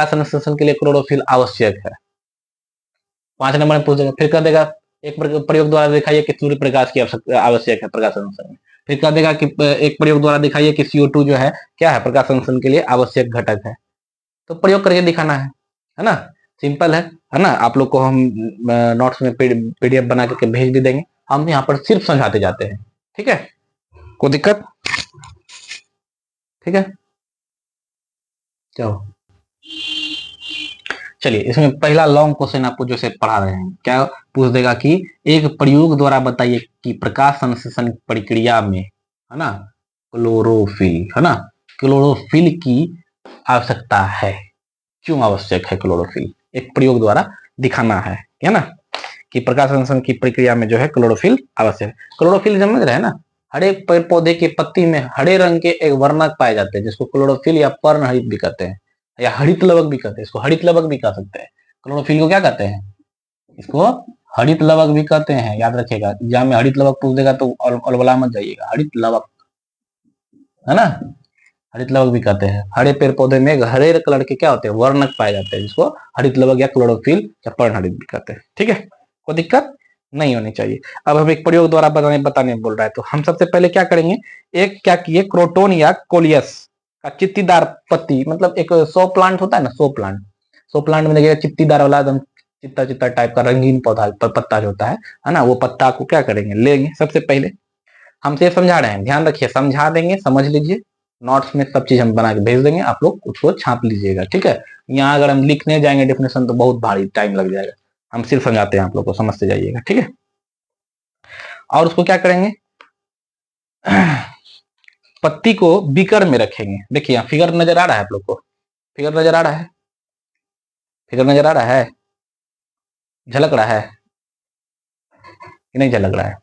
संश्लेषण के लिए क्लोरोफिल आवश्यक है। 5 नंबर में पूछ देगा। फिर कह देगा एक प्रयोग द्वारा दिखाइए कि सूर्य प्रकाश की आवश्यक है प्रकाश संश्लेषण में। फिर कह देगा कि एक प्रयोग द्वारा दिखाइए कि CO2 जो है क्या है, प्रकाश संश्लेषण के लिए आवश्यक घटक है। तो प्रयोग करके दिखाना है ना, सिंपल है ना। आप लोग को हम नोट्स में PDF बना करके भेज भी देंगे, हम यहाँ पर सिर्फ समझाते जाते हैं, ठीक है, कोई दिक्कत? ठीक है, चलिए इसमें पहला लॉन्ग क्वेश्चन आपको जो से पढ़ा रहे हैं, क्या पूछ देगा कि एक प्रयोग द्वारा बताइए कि प्रकाश संश्लेषण प्रक्रिया में, है ना, क्लोरोफिल, है ना, क्लोरोफिल की आवश्यकता है। क्यों आवश्यक है क्लोरोफिल? एक प्रयोग द्वारा दिखाना है ना, कि प्रकाश संश्लेषण की प्रक्रिया में जो है क्लोरोफिल आवश्यक है। क्लोरोफिल समझ रहे हैं ना, हरे पेड़ पौधे की पत्ती में हरे रंग के एक वर्णक पाए जाते हैं जिसको क्लोरोफिल या पर्णहरित भी कहते हैं, या हरित लवक भी कहते हैं। इसको हरित लवक भी कह सकते हैं। क्लोरोफिल को क्या कहते हैं? इसको हरित लवक भी कहते हैं, याद रखिएगा। एग्जाम में हरित लवक पूछ देगा तो अलबला मत जाइएगा, हरित लवक, है ना, हरित लवक भी कहते हैं। हरे पेड़ पौधे में हरे कलर के क्या होते हैं, वर्णक पाए जाते हैं जिसको हरित लवक या क्लोरोफिल या पर्णहरित भी कहते हैं। ठीक है, कोई दिक्कत नहीं होनी चाहिए। अब हम एक प्रयोग द्वारा बताने बोल रहा है, तो हम सबसे पहले क्या करेंगे, एक क्या किए, क्रोटोन या कोलियस का चित्तीदार पत्ती, मतलब एक सो प्लांट होता है ना, सो प्लांट में देखिएगा चित्तीदार वाला एकदम चित्ता चित्ता टाइप का रंगीन पौधा पत्ता जो होता है ना, वो पत्ता को क्या करेंगे, लेंगे। सबसे पहले हमसे समझा रहे हैं, ध्यान रखिए, समझा देंगे, समझ लीजिए। नोट्स में सब चीज हम बना के भेज देंगे, आप लोग उसको छाप लीजिएगा। ठीक है, यहाँ अगर हम लिखने जाएंगे डेफिनेशन तो बहुत भारी टाइम लग जाएगा। हम सिर्फ समझाते हैं, आप लोग को समझते जाइएगा। ठीक है, और उसको क्या करेंगे, पत्ती को बीकर में रखेंगे। देखिए यहाँ फिगर नजर आ रहा है आप लोग को, फिगर नजर आ रहा है, फिगर नजर आ रहा है, झलक रहा है कि नहीं झलक रहा है?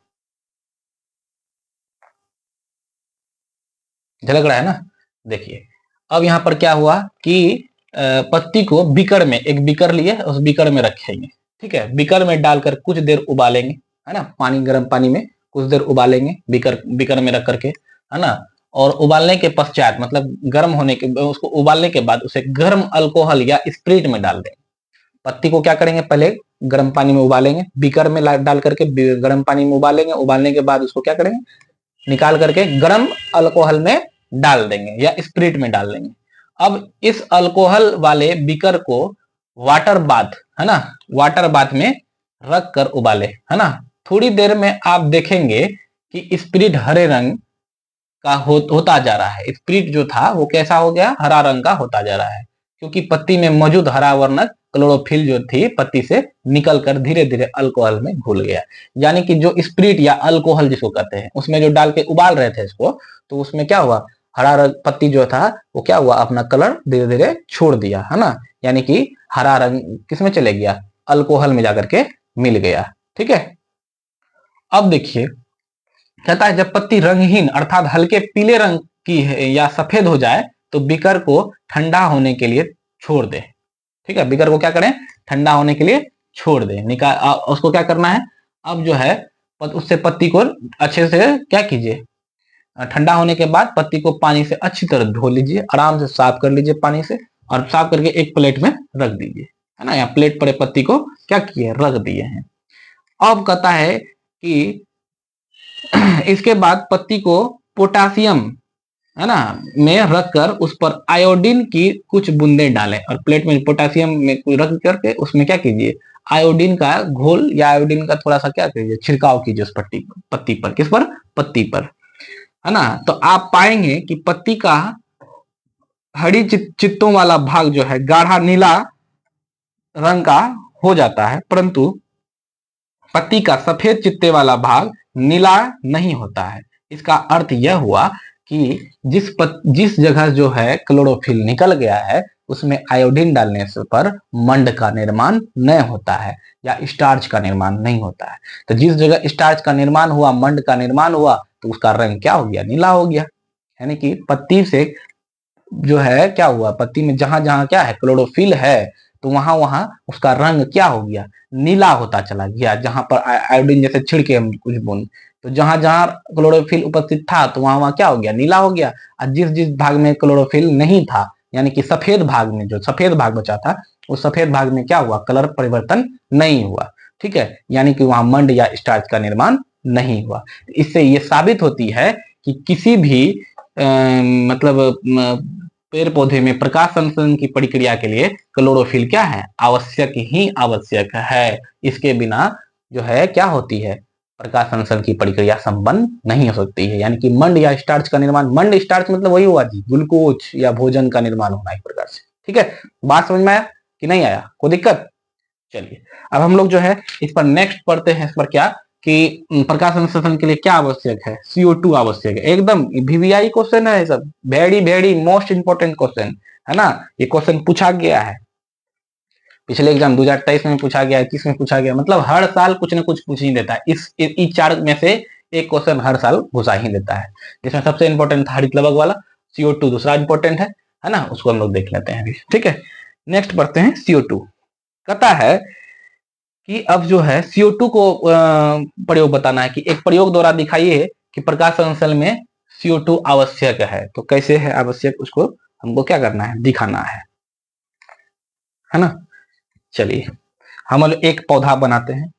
झलक रहा है ना। देखिए अब यहाँ पर क्या हुआ कि पत्ती को बीकर में, एक बीकर लिए, उस बीकर में रखेंगे। ठीक है, बीकर में डालकर कुछ देर उबालेंगे, है ना, पानी, गर्म पानी में कुछ देर उबालेंगे, बीकर में रख करके, है ना। और उबालने के पश्चात, मतलब गर्म होने के, उसको उबालने के बाद उसे गर्म अल्कोहल या स्प्रिट में डाल देंगे। पत्ती को क्या करेंगे, पहले गर्म पानी में उबालेंगे, बीकर में डाल करके गर्म पानी में उबालेंगे। उबालने के बाद उसको क्या करेंगे, निकाल करके गर्म अल्कोहल में डाल देंगे या स्प्रिट में डाल देंगे। अब इस अल्कोहल वाले बीकर को वाटर बाथ, है ना, वाटर बाथ में रख कर उबाले, है ना। थोड़ी देर में आप देखेंगे कि स्प्रिट हरे रंग का होता जा रहा है। स्प्रिट जो था वो कैसा हो गया, हरा रंग का होता जा रहा है, क्योंकि पत्ती में मौजूद हरा वर्णक क्लोरोफिल जो थी पत्ती से निकलकर धीरे धीरे अल्कोहल में घुल गया। यानी कि जो स्प्रिट या अल्कोहल जिसको कहते हैं, उसमें जो डाल के उबाल रहे थे इसको, तो उसमें क्या हुआ, हरा रंग पत्ती जो था वो क्या हुआ, अपना कलर धीरे धीरे छोड़ दिया, है ना। यानी कि हरा रंग किसमें चले गया, अल्कोहल में जाकर के मिल गया। ठीक है, अब देखिए कहता है जब पत्ती रंगहीन अर्थात हल्के पीले रंग की है या सफेद हो जाए तो बीकर को ठंडा होने के लिए छोड़ दे। ठीक है, बीकर को क्या करें, ठंडा होने के लिए छोड़ दे, निकाल। उसको क्या करना है, अब जो है उससे पत्ती को अच्छे से क्या कीजिए, ठंडा होने के बाद पत्ती को पानी से अच्छी तरह धो लीजिए, आराम से साफ कर लीजिए पानी से, और साफ करके एक प्लेट में रख दीजिए, है ना। या प्लेट पर पत्ती को क्या किए, रख दिए हैं। अब कहता है कि इसके बाद पत्ती को पोटासियम, है ना, में रखकर उस पर आयोडीन की कुछ बूंदे डालें, और प्लेट में पोटासियम में रख करके उसमें क्या कीजिए, आयोडीन का घोल या आयोडीन का थोड़ा सा क्या कीजिए, छिड़काव कीजिए उस पत्ती पर। किस पर, पत्ती पर, है ना। तो आप पाएंगे कि पत्ती का हरी चित्तों वाला भाग जो है गाढ़ा नीला रंग का हो जाता है, परंतु पत्ती का सफेद चित्ते वाला भाग नीला नहीं होता है। इसका अर्थ यह हुआ कि जिस जगह जो है क्लोरोफिल निकल गया है उसमें आयोडीन डालने से पर मंड का निर्माण नहीं होता है या स्टार्च का निर्माण नहीं होता है। तो जिस जगह स्टार्च का निर्माण हुआ, मंड का निर्माण हुआ, तो उसका रंग क्या हो गया, नीला हो गया। यानी कि पत्ती से जो है क्या हुआ, पत्ती में जहां जहां क्या है, क्लोरोफिल है, तो वहां वहां उसका रंग क्या हो गया, नीला होता चला गया। जहां पर आयोडीन जैसे छिड़के हम कुछ बूंद, तो जहां जहां क्लोरोफिल उपस्थित था तो वहां वहां क्या हो गया, नीला हो गया। और जिस जिस भाग में क्लोरोफिल नहीं था, यानी कि सफेद भाग में, जो सफेद भाग बचा था, उस सफेद भाग में क्या हुआ, कलर परिवर्तन नहीं हुआ। ठीक है, यानी कि वहां मंड या स्टार्च का निर्माण नहीं हुआ। इससे ये साबित होती है कि किसी भी मतलब पेड़ पौधे में प्रकाश संश्लेषण की प्रक्रिया के लिए क्लोरोफिल क्या है, आवश्यक ही आवश्यक है। इसके बिना जो है क्या होती है, प्रकाश संश्लेषण की प्रक्रिया संपन्न नहीं हो सकती है। यानी कि मंड या स्टार्च का निर्माण, मंड स्टार्च मतलब वही हुआ जी, ग्लूकोज या भोजन का निर्माण होना एक प्रकार से। ठीक है, बात समझ में आया कि नहीं आया, कोई दिक्कत? चलिए अब हम लोग जो है इस पर नेक्स्ट पढ़ते हैं। इस पर क्या कि प्रकाश संश्लेषण के लिए क्या आवश्यक है, CO2 आवश्यक है। एकदम VVI क्वेश्चन है सब, very very most important question है ना। ये क्वेश्चन पूछा गया है पिछले एग्जाम 2023 में पूछा गया, 21 में पूछा गया, मतलब हर साल कुछ ना कुछ पूछ ही देता है। इस चार में से एक क्वेश्चन हर साल घुसा ही देता है। जिसमें सबसे इंपॉर्टेंट था हरित लवक वाला, CO2 दूसरा इंपॉर्टेंट है ना, उसको हम लोग देख लेते हैं अभी। ठीक है, नेक्स्ट पढ़ते हैं। CO2 कहता है कि अब जो है CO2 को प्रयोग बताना है कि एक प्रयोग द्वारा दिखाइए कि प्रकाश संश्लेषण में CO2 आवश्यक है। तो कैसे है आवश्यक, उसको हमको क्या करना है, दिखाना है ना। चलिए हम लोग एक पौधा बनाते हैं।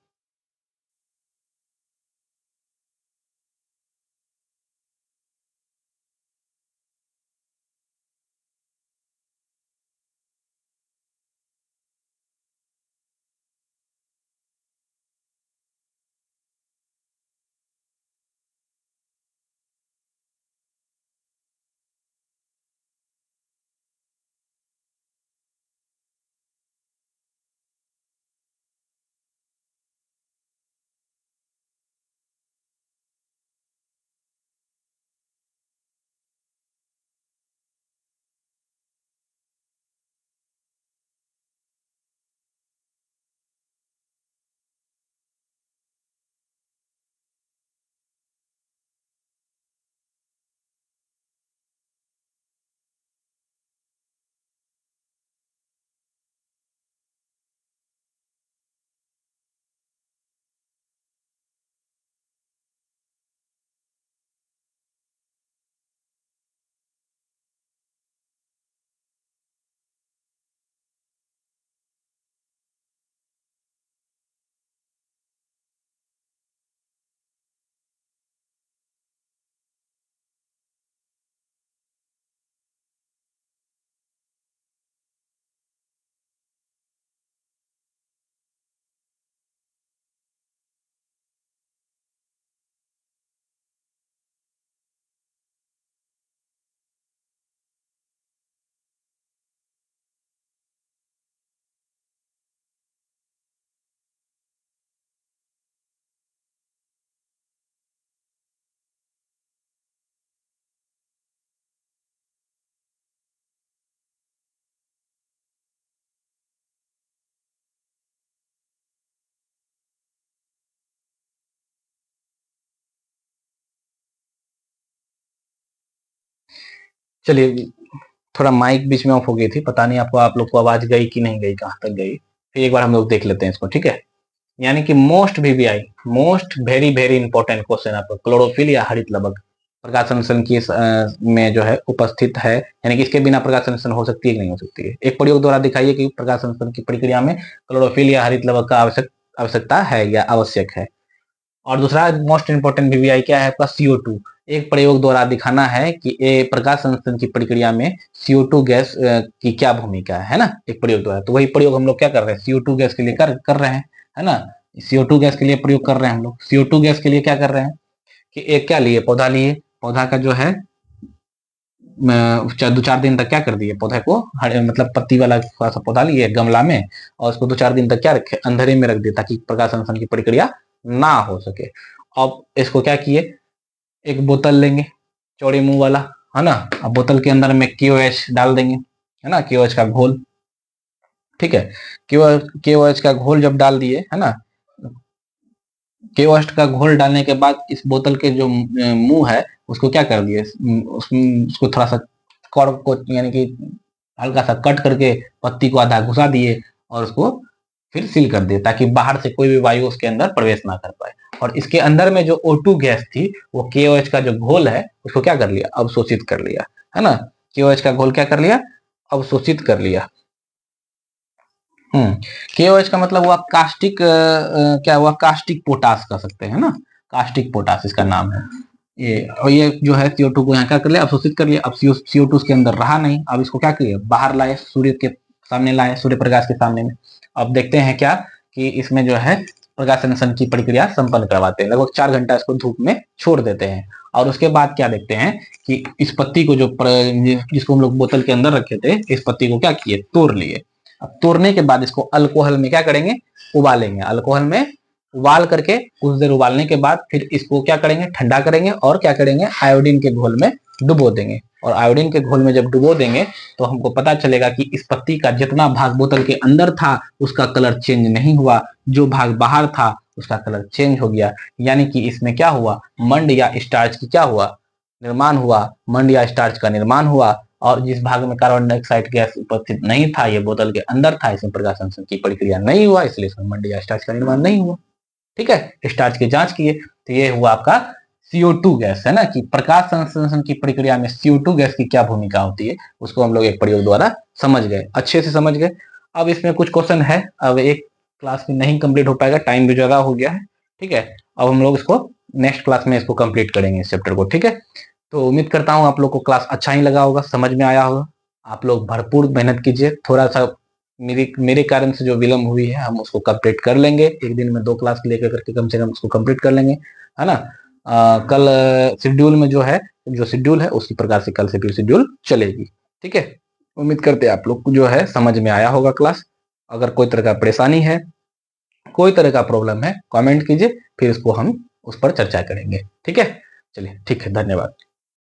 चलिए थोड़ा माइक बीच में ऑफ हो गई थी, पता नहीं आपको, आप लोग को आवाज गई कि नहीं गई, कहां तक गई, फिर एक बार हम लोग देख लेते हैं इसको। ठीक है, यानी कि most VVI, most very very important question आपका, क्लोरोफिल या हरित लवक प्रकाश संश्लेषण की में जो है उपस्थित है, यानी कि इसके बिना प्रकाश संश्लेषण हो सकती है कि नहीं हो सकती है। एक प्रयोग द्वारा दिखाइए कि प्रकाश संश्लेषण की प्रक्रिया में क्लोरोफिल या हरित लवक का आवश्यकता है या आवश्यक है। और दूसरा मोस्ट इंपोर्टेंट VVI क्या है आपका, CO2। एक प्रयोग द्वारा दिखाना है कि प्रकाश संश्लेषण की प्रक्रिया में CO2 गैस की क्या भूमिका है ना, एक प्रयोग द्वारा। तो वही प्रयोग हम लोग क्या कर रहे हैं, CO2 गैस के लिए कर रहे हैं, है ना। CO2 गैस के लिए प्रयोग कर रहे हैं हम लोग। CO2 गैस के लिए क्या कर रहे हैं कि एक क्या लिए, पौधा लिए, पौधा का जो है दो चार दिन तक क्या कर दिए, पौधे को मतलब पत्ती वाला थोड़ा सा पौधा लिए गमला में, और उसको 2-4 दिन तक क्या रखे, अंधेरे में रख दिए, ताकि प्रकाश संश्लेषण की प्रक्रिया ना हो सके। अब इसको क्या किए, एक बोतल लेंगे चौड़े मुंह वाला, है ना। अब बोतल के अंदर में KOH डाल देंगे, है ना, KOH का घोल। ठीक है, KOH का घोल जब डाल दिए, है ना, KOH का घोल डालने के बाद इस बोतल के जो मुंह है उसको क्या कर दिए, उसको थोड़ा सा कॉर्क को यानी कि हल्का सा कट करके पत्ती को आधा घुसा दिए, और उसको फिर सील कर दिए ताकि बाहर से कोई भी वायु उसके अंदर प्रवेश ना कर पाए। और इसके अंदर में जो O2 गैस थी वो KOH का जो घोल है उसको क्या कर लिया, अवशोषित कर लिया, है ना। KOH का घोल क्या कर लिया, अवशोषित कर लिया। KOH का मतलब हुआ कास्टिक, क्या हुआ, कास्टिक पोटास कह सकते हैं ना, कास्टिक पोटास इसका नाम है ये। और ये जो है CO2 को यहाँ क्या कर लिया, अवशोषित कर लिया। अब CO2 उसके अंदर रहा नहीं, अब इसको क्या किया, बाहर लाए, सूर्य के सामने लाए, सूर्य प्रकाश के सामने में। अब देखते हैं क्या कि इसमें जो है प्रकाश संश्लेषण की प्रक्रिया संपन्न करवाते हैं। लगभग 4 घंटा इसको धूप में छोड़ देते हैं और उसके बाद क्या देखते हैं कि इस पत्ती को जिसको हम लोग बोतल के अंदर रखे थे, इस पत्ती को क्या किए, तोड़ लिए। अब तोड़ने के बाद इसको अल्कोहल में क्या करेंगे, उबालेंगे। अल्कोहल में उबाल करके कुछ देर उबालने के बाद फिर इसको क्या करेंगे, ठंडा करेंगे और क्या करेंगे, आयोडीन के घोल में डुबो देंगे। और आयोडीन के घोल में जब डुबो देंगे तो हमको पता चलेगा कि इस पत्ती का जितना भाग बोतल के अंदर था उसका कलर चेंज नहीं हुआ, जो भाग बाहर था उसका कलर चेंज हो गया। यानी कि इसमें क्या हुआ, मंड या स्टार्च की क्या हुआ, निर्माण हुआ, मंड या स्टार्च का निर्माण हुआ। और जिस भाग में कार्बन डाइऑक्साइड गैस उपस्थित नहीं था, ये बोतल के अंदर था, इसमें प्रकाश संश्लेषण की प्रक्रिया नहीं हुआ, इसलिए इसमें मंड या स्टार्च का निर्माण नहीं हुआ। ठीक है, स्टार्च की जांच किए तो ये हुआ आपका CO2 गैस, है ना, कि प्रकाश संश्लेषण की प्रक्रिया में CO2 गैस की क्या भूमिका होती है उसको हम लोग एक प्रयोग द्वारा समझ गए, अच्छे से समझ गए। अब इसमें कुछ क्वेश्चन है, अब एक क्लास में नहीं कंप्लीट हो पाएगा, टाइम भी ज्यादा हो गया है। ठीक है, अब हम लोग इसको नेक्स्ट क्लास में इसको कंप्लीट करेंगे इस चैप्टर को। ठीक है, तो उम्मीद करता हूँ आप लोग को क्लास अच्छा ही लगा होगा, समझ में आया होगा। आप लोग भरपूर मेहनत कीजिए, थोड़ा सा मेरे कारण से जो विलम्ब हुई है हम उसको कंप्लीट कर लेंगे। एक दिन में 2 क्लास लेकर करके कम से कम उसको कंप्लीट कर लेंगे, है ना। कल शेड्यूल में जो है, जो शेड्यूल है उसी प्रकार से कल से फिर शेड्यूल चलेगी। ठीक है, उम्मीद करते हैं आप लोग को जो है समझ में आया होगा क्लास। अगर कोई तरह का परेशानी है, कोई तरह का प्रॉब्लम है, कमेंट कीजिए, फिर इसको हम उस पर चर्चा करेंगे। ठीक है, चलिए ठीक है, धन्यवाद।